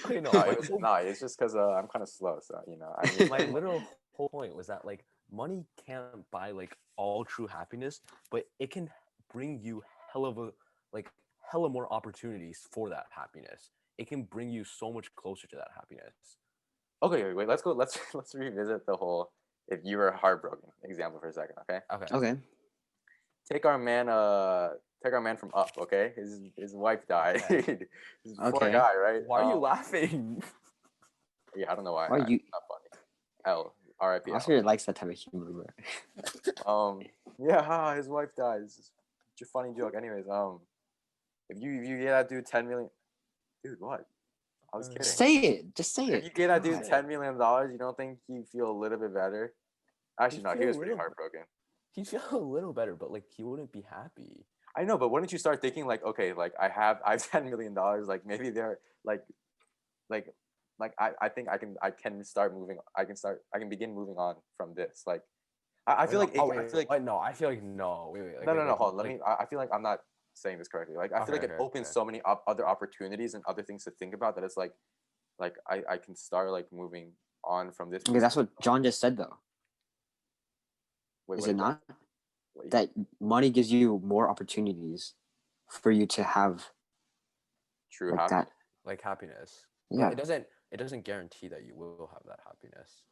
Okay, no, It's just because I'm kind of slow. So I need my literal whole point was that like money can't buy like all true happiness, but it can bring you hella more opportunities for that happiness. It can bring you so much closer to that happiness. Okay. Wait. Let's go. Let's revisit the whole if you were heartbroken example for a second. Okay. Okay. Take our man. Take our man from Up. Okay. His wife died. Okay. He's a poor Okay. guy, right? Why are you laughing? Yeah, I don't know why. Why are you? It's not funny. L. R.I.P. L. Oscar likes that type of humor. Yeah, his wife died. It's a funny joke. Anyways, if you get that dude 10 million, dude, what? I was kidding. Say it. Just say If you it. get that dude God. $10 million, you don't think he'd feel a little bit better? Actually, no, he was pretty heartbroken. He'd feel a little better, but like he wouldn't be happy. I know, but wouldn't you start thinking like, okay, like I have $10 million, like maybe they're like I think I can start moving. I can begin moving on from this. Like I feel like no, I feel like no. Wait. No. Hold on. I feel like I'm not saying this correctly. Like I feel like it opens so many other opportunities and other things to think about that it's like I can start like moving on from this. Okay, that's what John just said, though. Wait, Is what it not? Wait. That money gives you more opportunities for you to have True like happiness. that. Like happiness. Yeah. But it doesn't guarantee that you will have that happiness.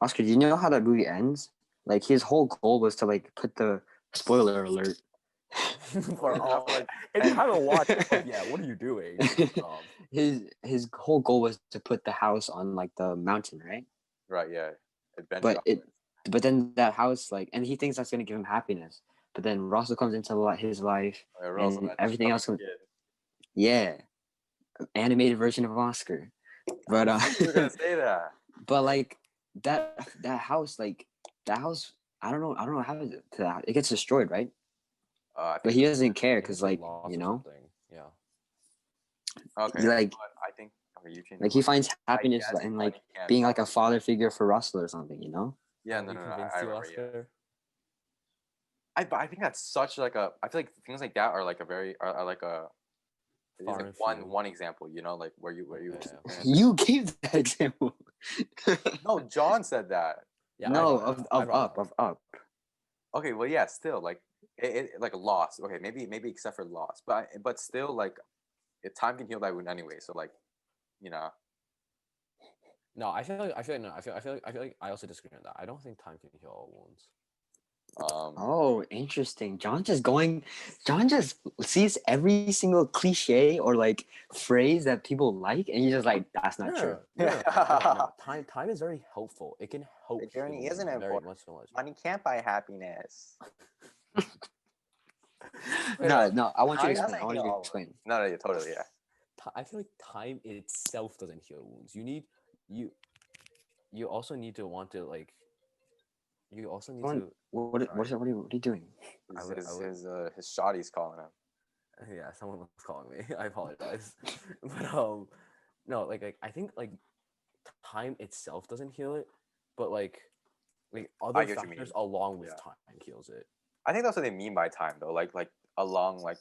Oscar, do you know how that movie ends? Like his whole goal was to like put the spoiler alert. For all, like, if you haven't watched it, yeah, what are you doing? His whole goal was to put the house on like the mountain, right? Right. Yeah. Adventure. But then that house and he thinks that's gonna give him happiness. But then Russell comes into his life, and everything else. Yeah, animated version of Oscar. But you were gonna say that. But like that house, I don't know how happens to that. It gets destroyed, right? But he doesn't care because Yeah. Okay. He, I think he finds happiness in like being like a father figure for Russell or something, you know? Yeah, no. I remember. Yeah. I think that's such like a. I feel like things like that are like a very are like a. It's like one example, you know, like where you. Yeah. You gave that example. No, John said that. Yeah, no, of Up. Okay, well, yeah, still like it like a loss. Okay, maybe except for loss, but still like, time can heal that wound anyway. So like, you know. No, I feel like I also disagree on that. I don't think time can heal all wounds. Oh, interesting. John just sees every single cliche or like phrase that people like, and he's just like, that's not true. No. Time is very helpful. It can help. The journey isn't important. So much. Money can't buy happiness. No. I want you to explain. No, yeah, totally, yeah. I feel like time itself doesn't heal wounds. You also need to want to like. You also need to. What are you doing? His shawty's calling him. Yeah, someone was calling me. I apologize. But no, like I think like time itself doesn't heal it, but like other factors along with time heals it. I think that's what they mean by time, though. Like along like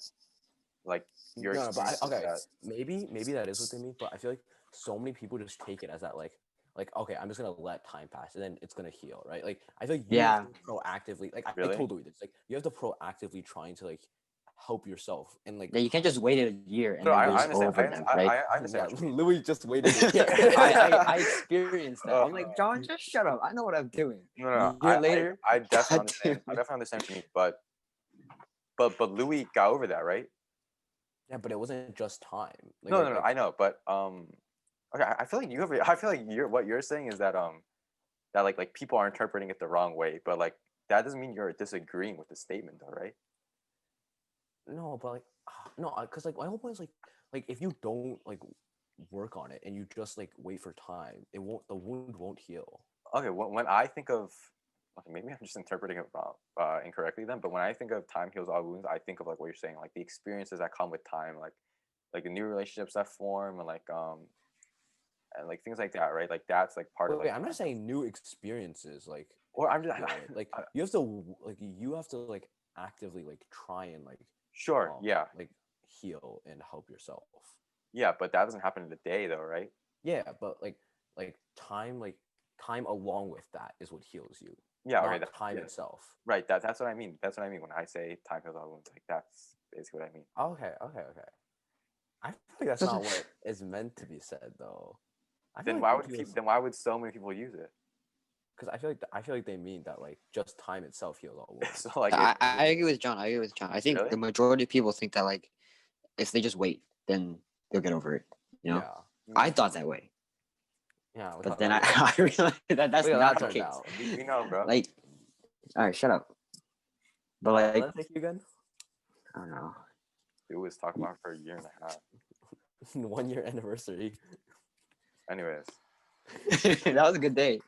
your maybe that is what they mean, but I feel like so many people just take it as that like okay, I'm just gonna let time pass and then it's gonna heal, right? Like I feel like you have to proactively I totally this. Like you have to proactively trying to like help yourself and like you can't just wait a year and I understand. Over them, right? I understand. Yeah, Louis just waited a year. I experienced that. I'm like, John, just shut up. I know what I'm doing. No. A year later, I definitely understand. I definitely understand from you, but Louis got over that, right? Yeah, but it wasn't just time. Like, No, I know, but okay, I feel like I feel like what you're saying is that that like people are interpreting it the wrong way, but like that doesn't mean you're disagreeing with the statement, though, right? no, but like no, because like my whole point is like if you don't like work on it and you just like wait for time, the wound won't heal. Okay, when I think of, okay, maybe I'm just interpreting it wrong, incorrectly then. But when I think of time heals all wounds, I think of like what you're saying, like the experiences that come with time, like the new relationships that form, and like things like that, right? Like that's like part of Wait, like. I'm not saying new experiences, Or I'm just heal it. Like you have to like actively like try and like sure, yeah, like heal and help yourself. yeah, but that doesn't happen in a day, though, right? Yeah, but like time along with that is what heals you, Yeah, okay, not time yeah, itself. right. That's what I mean. That's what I mean when I say time heals all wounds. Like that's basically what I mean. Okay. I feel like that's not what is meant to be said though. I feel Then like why it would heals then why would so many people use it? because I feel like they mean that like just time itself heals all wounds. So like, I agree with John. I agree with John. I think Really? the majority of people think that like if they just wait, then they'll get over it. You know, Yeah, I thought that way, yeah. but then I realized that that's Look at not that the turned case. out. we know, bro. Like, all right, shut up. But How like, did that take you again? I don't know. Dude was talking about it for a year and a half. 1 year anniversary. Anyways, That was a good day.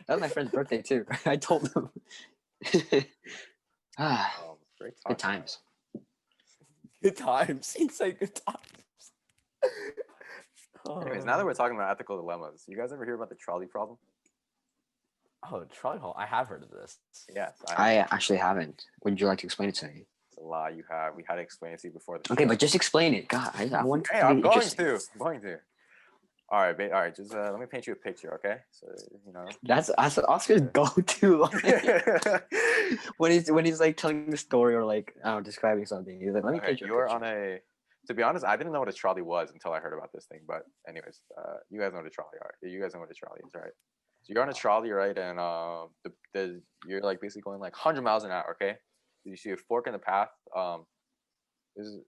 That was my friend's birthday too. I told him. great talk. Good times. Good times. He said good times. Anyways, now that we're talking about ethical dilemmas, you guys ever hear about the trolley problem? Oh, trolley hall. I have heard of this. Yes, I actually haven't. Would you like to explain it to me? It's a lie you have. We had to explain it to you before the Okay, show. but just explain it. God, I want Hey, to I'm be going interesting. to. I'm going to. All right, all right. Just let me paint you a picture, okay? So you know. That's Oscar's go-to line. when he's like telling the story or like I don't know, describing something. He's like, "Let me Okay, paint you a you're picture." on a. To be honest, I didn't know what a trolley was until I heard about this thing. But anyways, you guys know what a trolley are. You guys know what a trolley is, right? So you're on a trolley, right? And you're like basically going like 100 miles an hour, okay? You see a fork in the path. This is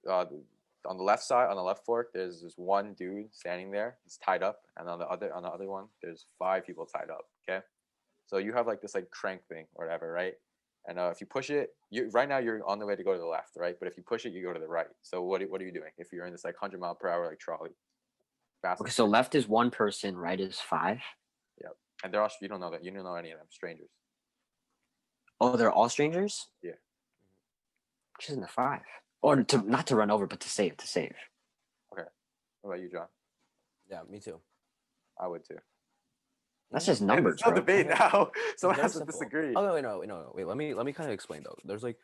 on the left side, on the left fork, there's this one dude standing there. He's tied up, and on the other one, there's 5 people tied up. Okay, so you have like this like crank thing or whatever, right? And if you push it, right now you're on the way to go to the left, right? But if you push it, you go to the right. So what are you doing if you're in this like 100 mile per hour like trolley? Fast. Okay, so left is one person, right is 5. Yep. And they're all you don't know that you don't know any of them, strangers. Oh, they're all strangers. Yeah. Which isn't a 5. Or to not to run over, but to save. Okay. What about you, John? Yeah, me too. I would too. That's Yeah. just numbers, It's no bro. debate now. Someone very has to simple. disagree. Oh wait, no. Wait, let me kind of explain though. There's like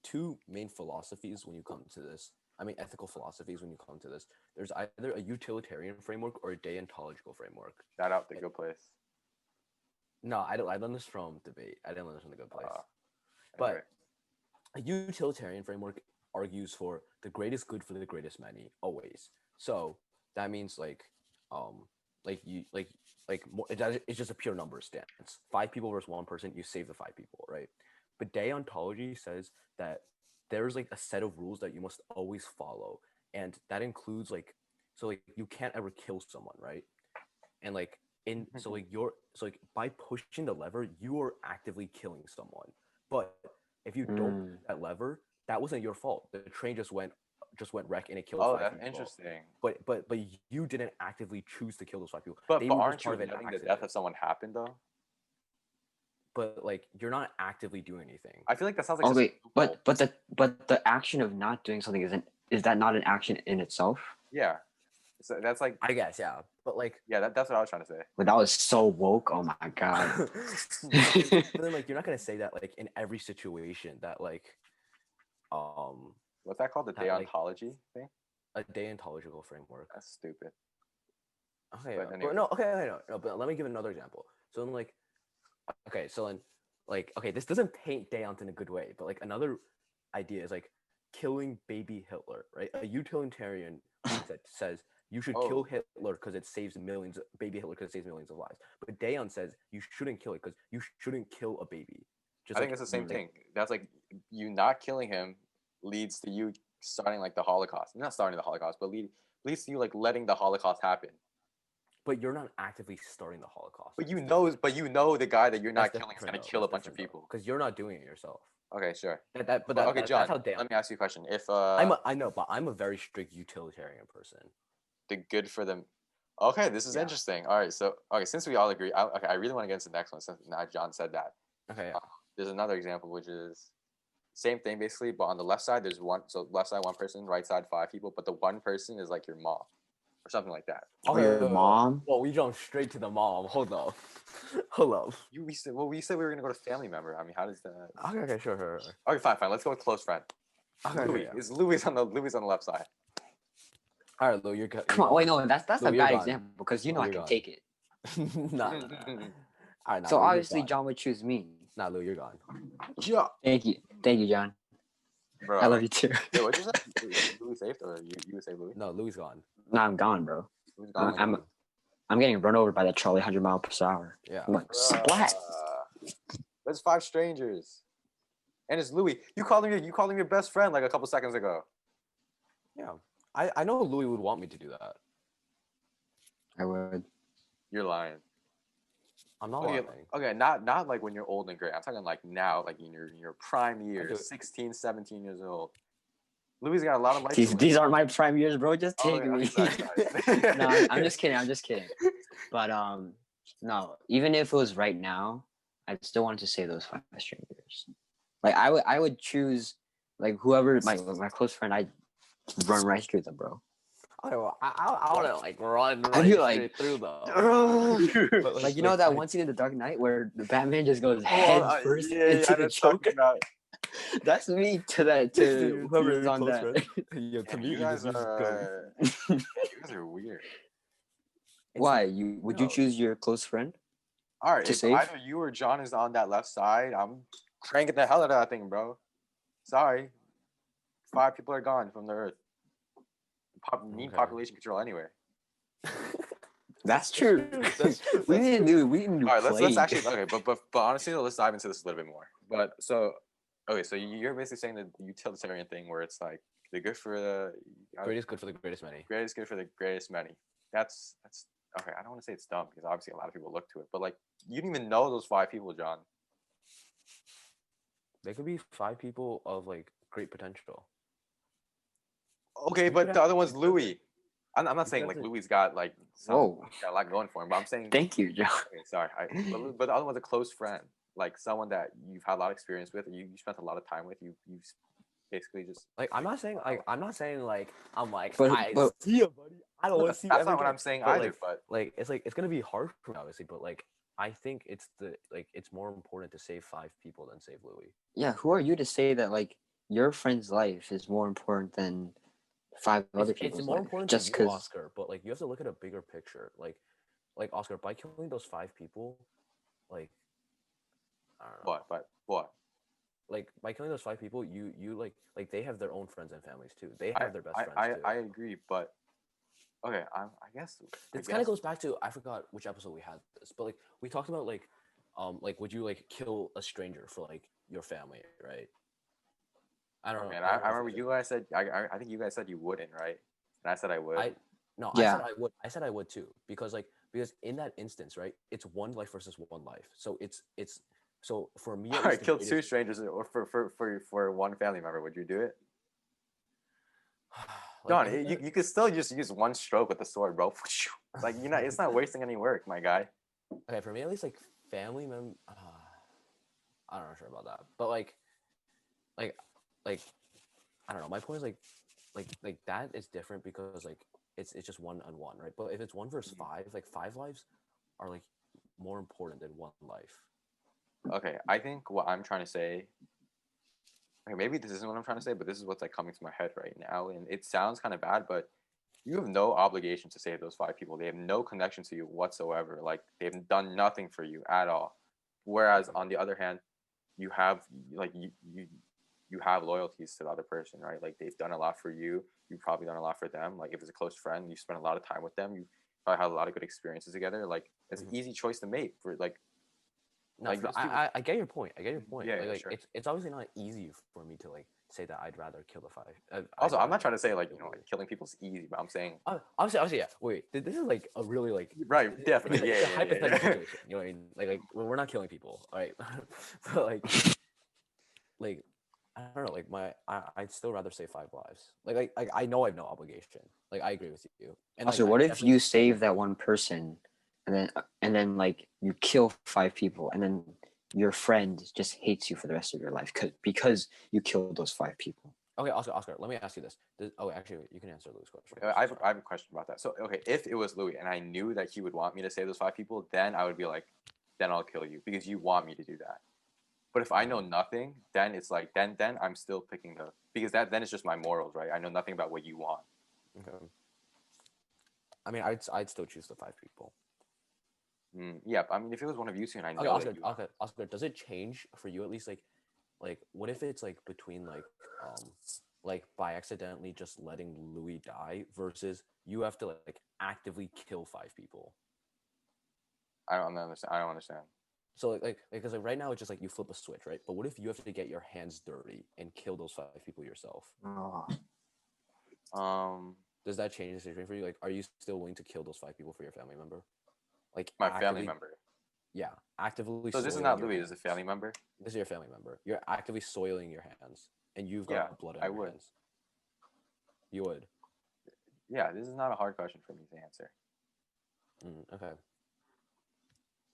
2 main philosophies when you come to this. I mean, ethical philosophies when you come to this. There's either a utilitarian framework or a deontological framework. Shout out the good place. No, I learned this from debate. I didn't learn this from the good place. Anyway. But a utilitarian framework argues for the greatest good for the greatest many always. So that means like more, it's just a pure number stance. 5 people versus 1 person, you save the 5 people, right? But deontology says that there's like a set of rules that you must always follow, and that includes like you can't ever kill someone, right? And like by pushing the lever, you are actively killing someone. But if you don't push that lever, that wasn't your fault. The train just went wreck and it killed 5 that's people. interesting. But you didn't actively choose to kill those 5 people. But aren't you letting the death of someone happen though? But like you're not actively doing anything. I feel like that sounds like. Oh wait, but the action of not doing something is that not an action in itself? Yeah, so that's like. I guess yeah, but like yeah, that's what I was trying to say. But that was so woke. Oh my god. but then like you're not gonna say that like in every situation that like what's that called? The deontology thing? A deontological framework. That's stupid. Okay, but anyway. No, but let me give another example. So then like this doesn't paint Deont in a good way, but like another idea is like killing baby Hitler, right? A utilitarian that says you should kill Hitler because it saves baby Hitler because it saves millions of lives. But Deont says you shouldn't kill it because you shouldn't kill a baby. I think it's the same thing. That's like you not killing him leads to you starting like the Holocaust. Not starting the Holocaust, but leads to you like letting the Holocaust happen. But you're not actively starting the Holocaust. But you know the guy that you're not killing is gonna kill a bunch of people. Because you're not doing it yourself. Okay, sure. Okay, John, that's how damn. let me ask you a question. If I know, but I'm a very strict utilitarian person. the good for them. Okay, this is interesting. All right, so since we all agree, I really want to get into the next one since now John said that. Okay. There's another example which is same thing basically, but on the left side there's one. So left side one person, right side 5 people, but the one person is like your mom or something like that. Okay, your mom. Well, we jumped straight to the mom. Hold up. Hold up. We said we were gonna go to family member. I mean, how does that? Okay, sure. Okay, fine. Let's go with close friend. Okay, Louis. yeah. Is Louis on the left side? All right, Lou, you're Come on, wait, no, that's Lou, a you're bad gone. example because you Lou, know I you're can gone. take it. Nah. All right, So Lou, you're obviously gone. John would choose me. Nah, Lou, you're gone. Yeah. Thank you, John. Bro, I love you too. Wait, what'd you say? Louis saved or you would say Louis? No, Louis gone. No, I'm gone, bro. Louis gone. I'm getting run over by that trolley 100 miles per hour. Yeah. I'm like, splat. There's 5 strangers, and it's Louis. You called him your best friend like a couple seconds ago. Yeah. I know Louis would want me to do that. I would. You're lying. I'm not Okay, lying. okay, not like when you're old and great. I'm talking like now, like in your prime years, 16, 17 years old. Louis got a lot of life. These aren't my prime years, bro. Just take me. Sorry. No, I'm just kidding. But no, even if it was right now, I still wanted to say those 5 strangers. Like I would choose like whoever my close friend. I'd run right through them, bro. I want to like run I'd be like, straight through them. like you know that one scene in The Dark Knight where the Batman just goes head first into the choke. That's me to whoever's on that. Yeah, to me, you guys are weird. Why would you choose your close friend? All right, to if save? either you or John is on that left side, I'm cranking the hell out of that thing, bro. Sorry, 5 people are gone from the earth. Need population control anyway. That's true. We didn't do. All right, let's actually but honestly, let's dive into this a little bit more. But so you're basically saying the utilitarian thing where it's like the good for the greatest good for the greatest many. Greatest good for the greatest many. That's okay. I don't want to say it's dumb because obviously a lot of people look to it, but like you didn't even know those 5 people, John. They could be 5 people of like great potential. Okay, but the other one's Louis. I'm not saying like Louis got like got a lot going for him, but I'm saying thank you, John. Okay, sorry, but the other one's a close friend, like someone that you've had a lot of experience with, you spent a lot of time with. You basically just like I'm not saying I'm like but see ya, buddy. I don't want to see you. That's not what I'm saying either. But like it's gonna be hard for me obviously, but like I think it's more important to save 5 people than save Louis. Yeah, who are you to say that like your friend's life is more important than 5 other people's It's more life, important just to you, because Oscar, but like you have to look at a bigger picture. Like Oscar, by killing those 5 people, like I don't know. What? Like by killing those 5 people, you like they have their own friends and families too. They have their best friends too. I agree, but okay, I guess this kind of goes back to I forgot which episode we had this, but like we talked about like would you like kill a stranger for like your family, right? I don't know. Man, I remember you guys said I think you guys said you wouldn't, right? And I said I would. I said I would. I said I would too because in that instance, right? It's one life versus one life. So it's so for me. All right, kill 2 strangers or for 1 family member. Would you do it? John, you could still just use 1 stroke with the sword, bro. Like it's not wasting any work, my guy. Okay, for me at least, like family member. I'm not sure about that, but like I don't know. My point is like that is different because like it's just 1-on-1, right? But if it's 1 versus 5, like 5 lives are like more important than 1 life. Okay, I think what I'm trying to say. Okay, maybe this isn't what I'm trying to say, but this is what's like coming to my head right now, and it sounds kind of bad, but you have no obligation to save those 5 people. They have no connection to you whatsoever. Like they've done nothing for you at all. Whereas on the other hand, you have like you have loyalties to the other person, right? Like they've done a lot for you. You've probably done a lot for them. Like if it's a close friend, you spend a lot of time with them. You probably had a lot of good experiences together. Like it's an easy choice to make for like. No, like I get your point. Yeah, like sure. it's obviously not easy for me to say that I'd rather kill the 5. Also, I'm not trying to say like like killing people's easy, but I'm saying Obviously, yeah. Wait, this is like a really like right, definitely, it's a yeah. hypothetical situation. You know what I mean? Like we're not killing people, all right? But like I don't know. Like I'd still rather save 5 lives. Like I know I have no obligation. Like I agree with you. And like Also, I what if definitely you save that one person, and then like you kill 5 people, and then your friend just hates you for the rest of your life because you killed those 5 people? okay, Oscar. Let me ask you this. Actually, you can answer Louis' question. I have a question about that. So, okay, if it was Louis and I knew that he would want me to save those 5 people, then I would be like, then I'll kill you because you want me to do that. But if I know nothing, then it's like then I'm still picking because then it's just my morals, right? I know nothing about what you want. Okay. I mean, I'd still choose the 5 people. Yeah, I mean, if it was one of you two and I know Okay, that you Oscar, does it change for you at least? Like, what if it's like between like by accidentally just letting Louis die versus you have to like actively kill 5 people? I don't understand. I don't understand. So because right now it's just like you flip a switch, right? But what if you have to get your hands dirty and kill those 5 people yourself? Oh. Does that change the situation for you? Like, are you still willing to kill those 5 people for your family member? Like My family member. Yeah, actively. So this is soiling not your Louis. This is a hands. family member. This is your family member. You're actively soiling your hands, and you've Yeah, got blood on I your would. hands. You would. Yeah, this is not a hard question for me to answer. Okay.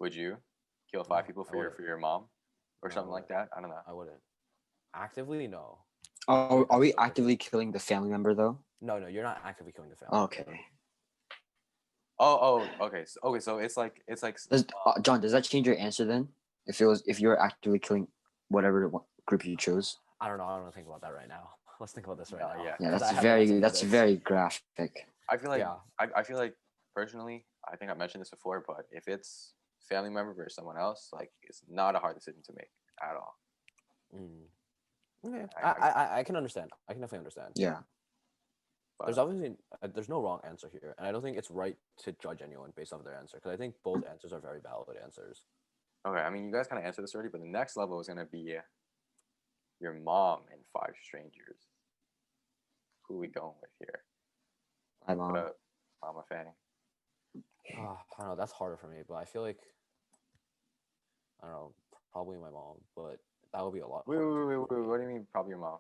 Would you kill No, 5 people I for wouldn't. your mom or No, I something like wouldn't. that? I don't know. I wouldn't. Actively, no. Are That's we so tricky. actively killing the family member though? No, you're not actively killing the family. Okay. Okay. So it's like John, does that change your answer then? If you're actively killing whatever group you chose? I don't know. I don't think about that right now. Let's think about this right now. yeah. Yeah, 'Cause that's I have an answer for that's this. very graphic. I feel like Yeah. I feel like personally, I think I mentioned this before, but if it's family member versus someone else, like it's not a hard decision to make at all. Okay. I I can understand. I can definitely understand. Yeah. There's obviously there's no wrong answer here, and I don't think it's right to judge anyone based off their answer because I think both answers are very valid answers. Okay, I mean you guys kind of answered this already, but the next level is gonna be your mom and 5 strangers. Who are we going with here? My mom. What up, Mama Fanny? I don't know. That's harder for me, but I feel like I don't know. Probably my mom, but that would be a lot. Wait, harder what do you mean? Probably your mom.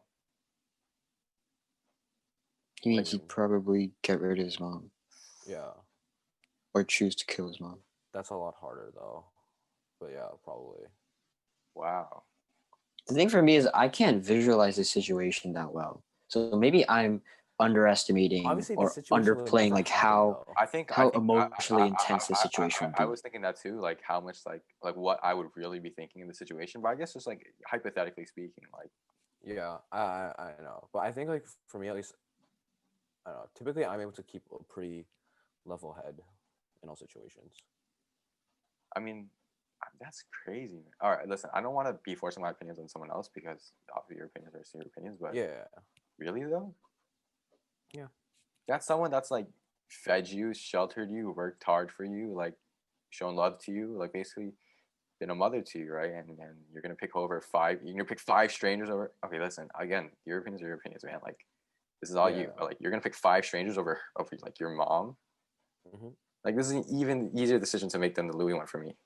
He means he'd probably get rid of his mom. Yeah. Or choose to kill his mom. That's a lot harder though. But yeah, probably. Wow. The thing for me is I can't visualize the situation that well. So maybe I'm underestimating Obviously, the or situation would underplaying never like happen, how though. I think emotionally intense the situation would be. I was thinking that too, like how much like what I would really be thinking in the situation. But I guess just like hypothetically speaking, like Yeah, I know, but I think like for me at least, I don't know. Typically, I'm able to keep a pretty level head in all situations. I mean, that's crazy, man. All right, listen, I don't want to be forcing my opinions on someone else because obviously your opinions are still your opinions. But Yeah, really though, yeah, that's someone that's like fed you, sheltered you, worked hard for you, like shown love to you, like basically been a mother to you, right? And you're gonna pick over 5. You're gonna pick 5 strangers over. Okay, listen. Again, your opinions are your opinions, man. Like this is all you. Yeah. But like you're gonna pick 5 strangers over like your mom. Like this is an even easier decision to make than the Louis one for me.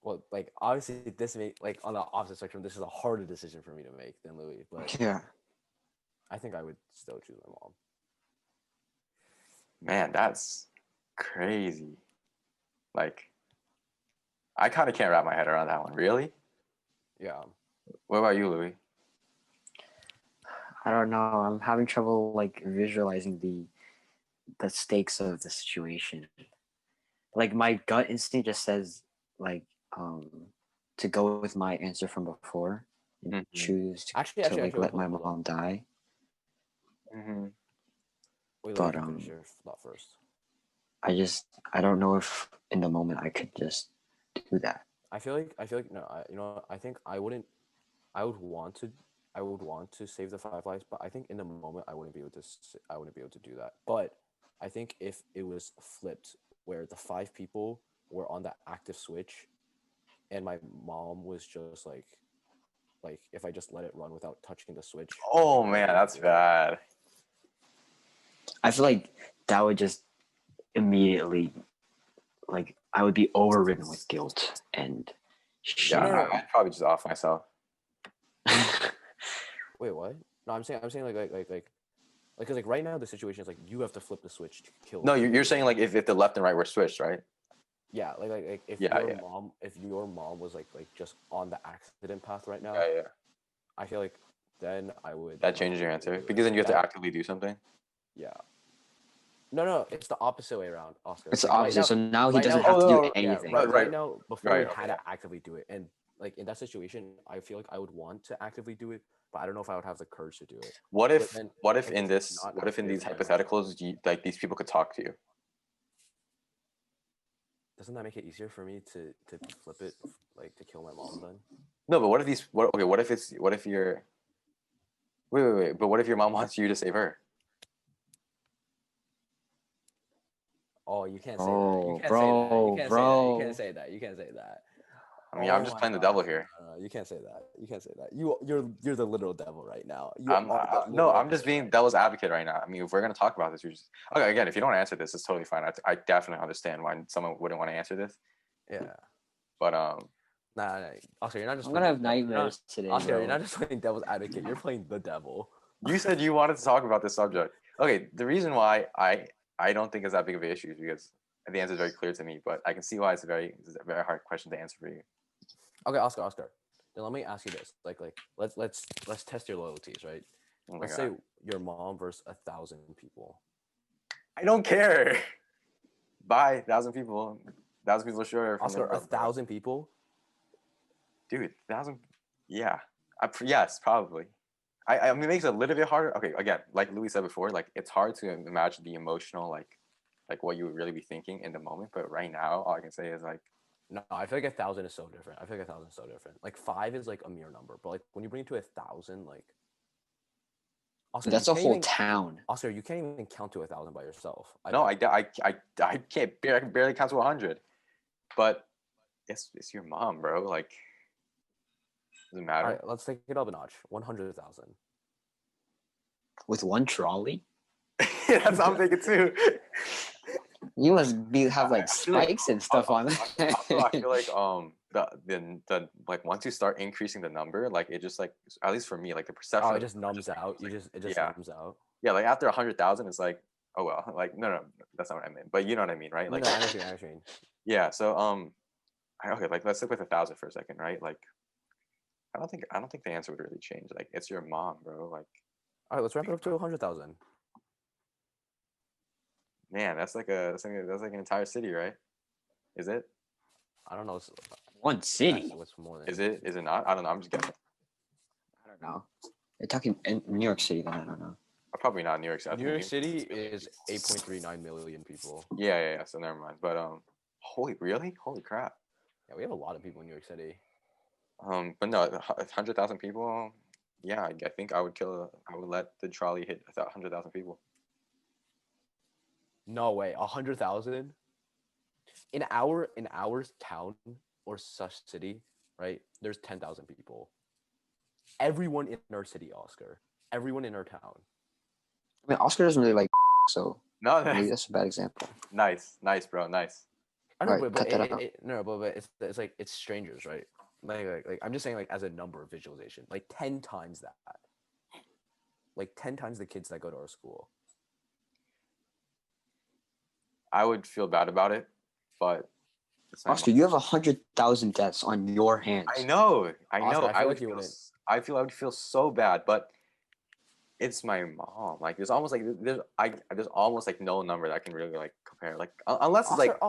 Well, like obviously this may like on the opposite spectrum, this is a harder decision for me to make than Louis, but Yeah. I think I would still choose my mom. Man, that's crazy. Like I kind of can't wrap my head around that one. Really? Yeah. What about you, Louis? I don't know. I'm having trouble like visualizing the stakes of the situation. Like my gut instinct just says like to go with my answer from before and choose to Actually, like let hold my on, hold on. mom die. Wait, But you finish your thought first. I don't know if in the moment I could just do that. I feel like no. I think I wouldn't. I would want to save the 5 lives, but I think in the moment I wouldn't be able to. I wouldn't be able to do that. But I think if it was flipped, where the 5 people were on the active switch, and my mom was just like like if I just let it run without touching the switch. Oh man, that's bad. I feel like that would just immediately, like, I would be overridden with guilt and shame. Yeah, I'd probably just off myself. Wait, what? No, I'm saying because like right now the situation is like you have to flip the switch to kill. No, you're saying like if the left and right were switched, right? Yeah, like if Yeah, your yeah. mom was like just on the accident path right now, Yeah. I feel like then I would. That changes your answer because then you have to actively do something. Yeah. No, it's the opposite way around, Oscar. It's the Like, opposite. So now he right doesn't now- have to Oh, do no, anything. Yeah, Right. right now, before Right, we had okay. to actively do it, and like in that situation, I feel like I would want to actively do it, but I don't know if I would have the courage to do it. What But if then in it's this not what if in these active, then- hypotheticals like these people could talk to you? Doesn't that make it easier for me to flip it, like to kill my mom then? No, but what if these what if you're wait, but what if your mom wants you to save her? Oh, you can't say that. Oh, You can't bro, say that. You can't say that. You bro. can't say that. You can't say that. I mean, I'm Oh just my playing the gosh. devil here. You can't say that. You can't say that. You're the literal devil right now. No, I'm just being devil's advocate right now. I mean, if we're gonna talk about this, you're just okay. Again, if you don't want to answer this, it's totally fine. I definitely understand why someone wouldn't want to answer this. Yeah. But Nah, Oscar, you're not just. I'm gonna have playing the devil. nightmares today, Oscar, bro. you're not just playing devil's advocate. You're playing the devil. you said you wanted to talk about this subject. Okay, the reason why I don't think it's that big of an issue is because the answer is very clear to me. But I can see why it's a very hard question to answer for you. Okay, Oscar. Then let me ask you this. Like let's test your loyalties, right? Oh my Let's God. say your mom versus 1,000 people. I don't care. Bye, 1,000 people. 1,000 people sure. Oscar, 1,000 people. Dude, 1,000. Yeah. Yes, probably. I mean, it makes it a little bit harder. Okay, again, like Louis said before, like it's hard to imagine the emotional, like what you would really be thinking in the moment. But right now, all I can say is like, No, I feel like 1,000 is so different. I feel like 1,000 is so different. Like 5 is like a mere number, but like when you bring it to 1,000, like Oscar, That's you a can't whole even, town. Oscar, you can't even count to 1,000 by yourself. no, I can't. I can barely count to 100. But it's your mom, bro. Like, doesn't All matter. right, let's take it up a notch. 100,000. With one trolley? That's what I'm thinking too. You must have like I feel like- spikes and stuff on I feel like the like once you start increasing the number, like it just like at least for me, like the perception. Oh, it of just the number numbs out. like, It just yeah. numbs out. Yeah, like after 100,000, it's like, oh well, like no, that's not what I meant. But you know what I mean, right? Like No, I understand. yeah. So okay, like let's stick with 1,000 for a second, right? Like I don't think the answer would really change. Like it's your mom, bro. Like All right, let's wrap it up to 100,000. man, that's like an entire city, right? Is it? I don't know. one city. What's more than? Is it? Is it not? I don't know. I'm just guessing. I don't know. You're talking in New York City, then I don't know. Probably not New York City. I New think York City is 8.39 million people. Yeah. So never mind. But holy crap. Yeah, we have a lot of people in New York City. But no, 100,000 people. Yeah, I think I would let the trolley hit 100,000 people. No way, 100,000 in our town or such city, right? There's 10,000 people. Everyone in our city, Oscar. Everyone in our town. I mean, Oscar doesn't really like, so No, maybe that's a bad example. nice, bro, nice. I know, Alright, cut that out. but it's like it's strangers, right? Like I'm just saying, like as a number of visualization, like 10 times that, like 10 times the kids that go to our school. I would feel bad about it, but it's not Oscar, you have 100,000 deaths on your hands. I know. Oscar, I would feel so bad, but it's my mom. Like there's almost like there's almost like no number that can really like compare. Like unless it's Oscar, like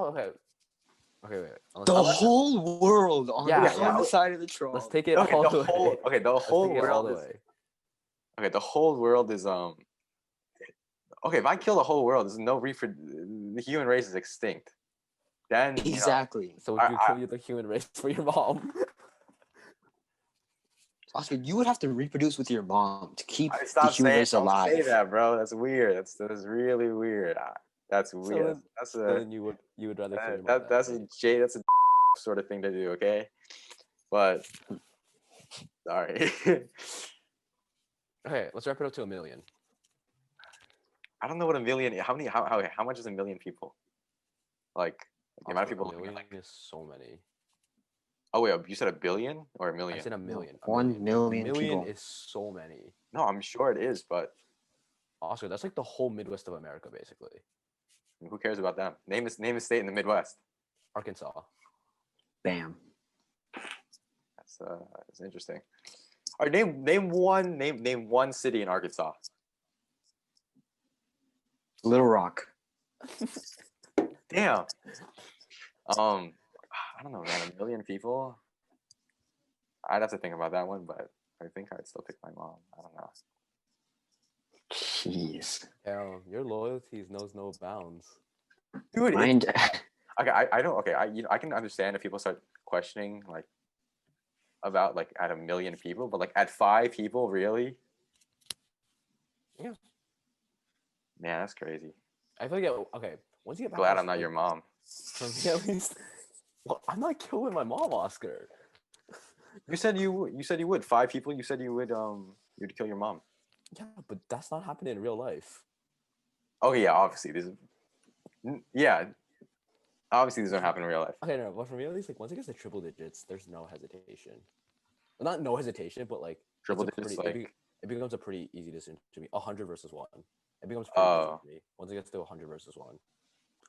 okay, wait. The whole world on Yeah, the yeah. other side of the troll. Let's take it okay, all the the whole way. okay, the Let's whole take it all world the is way. okay. The whole world is okay. If I kill the whole world, there's no the human race is extinct. Then Exactly. So would you kill the human race for your mom? Oscar, you would have to reproduce with your mom to keep the stop human saying race don't alive. say that, bro. That's weird. That's really weird. That's weird. So then you would rather kill your mom. That's a sort of thing to do. Okay, but Sorry. Okay, let's wrap it up to 1 million. I don't know what a million. How much is a million people? Like the amount of people. A million is so many. Oh wait, you said a billion or a I million? said a million. A 1 million A million people. is so many. No, I'm sure it is, but Oscar, that's like the whole Midwest of America, basically. who cares about them? Name a state in the Midwest. Arkansas. Bam. That's interesting. All right, name one city in Arkansas. Little Rock. Damn. I don't know, man. A million people. I'd have to think about that one, but I think I'd still pick my mom. I don't know. Jeez. Damn, your loyalties knows no bounds. Dude, Mind. okay, I don't. Okay, I can understand if people start questioning like about like at 1 million people, but like at 5 people, really? Yeah. Man, that's crazy. I feel like okay. Once you get back, Glad I'm not your mom. For me at least. Well, I'm not killing my mom, Oscar. You said you would 5 people. You said you'd kill your mom. Yeah, but that's not happening in real life. Oh yeah, obviously obviously these don't happen in real life. Okay, no, but for me at least, like once it gets to triple digits, there's no hesitation. Well, not no hesitation, but like Triple it's a digits, pretty, like it becomes a pretty easy decision to me. 100 versus 1. It becomes pretty easy to me once it gets to 100 versus 1.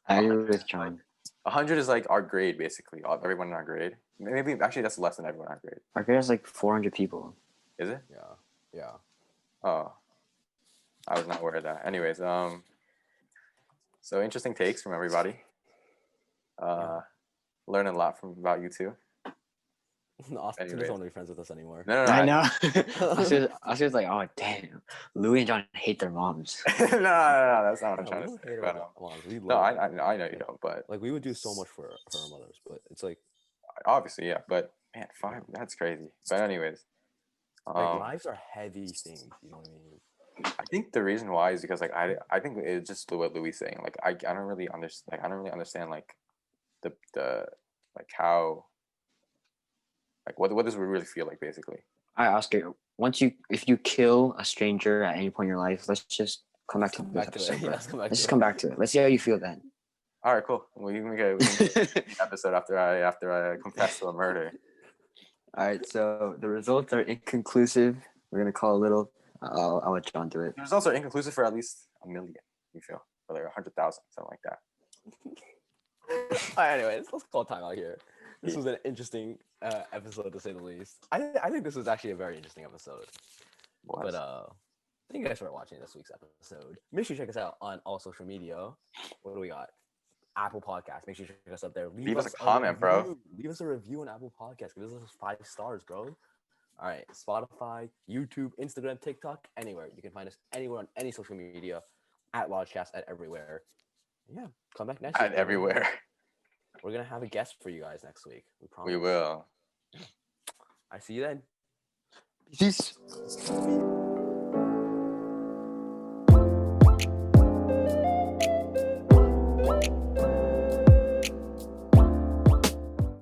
I agree with John. 100 is like our grade, basically. Everyone in our grade. Maybe actually that's less than everyone in our grade. Our grade has like 400 people. Is it? Yeah, yeah. Oh, I was not aware of that. Anyways, so interesting takes from everybody. Learning a lot about you too. Oscar Anyways. doesn't want to be friends with us anymore. No. I know. I was like, oh damn, Louis and John hate their moms. no, that's not what I'm No, trying we to don't say. hate But, our moms. We no, love I know you don't, but like we would do so much for our mothers, but it's like obviously, yeah. But man, 5, that's crazy. But anyways, like lives are heavy things. You know what I mean? I think the reason why is because like I think it's just what Louis is saying. Like I don't really understand. Like I don't really understand like the like how like what does it really feel like basically. All right, Oscar. If you kill a stranger at any point in your life, let's just come back to this episode. Yeah, let's come back to it. Let's see how you feel then. All right, cool. We can get an episode after I confess to a murder. All right, so the results are inconclusive. We're gonna call a little. I'll let John do it. The results are inconclusive for at least 1 million. You feel for like 100,000, something like that. All right, anyways, let's call time out here. This was an interesting episode to say the least. I think this was actually a very interesting episode. But thank you guys for watching this week's episode. Make sure you check us out on all social media. What do we got? Apple Podcast. Make sure you check us out there. Leave us a comment, bro. Leave us a review on Apple Podcast. Give us 5 stars, bro. All right, Spotify, YouTube, Instagram, TikTok, anywhere. You can find us anywhere on any social media at LOJcast at everywhere. Yeah, come back next week. At everywhere. We're gonna have a guest for you guys next week. We promise. We will. I see you then. Peace.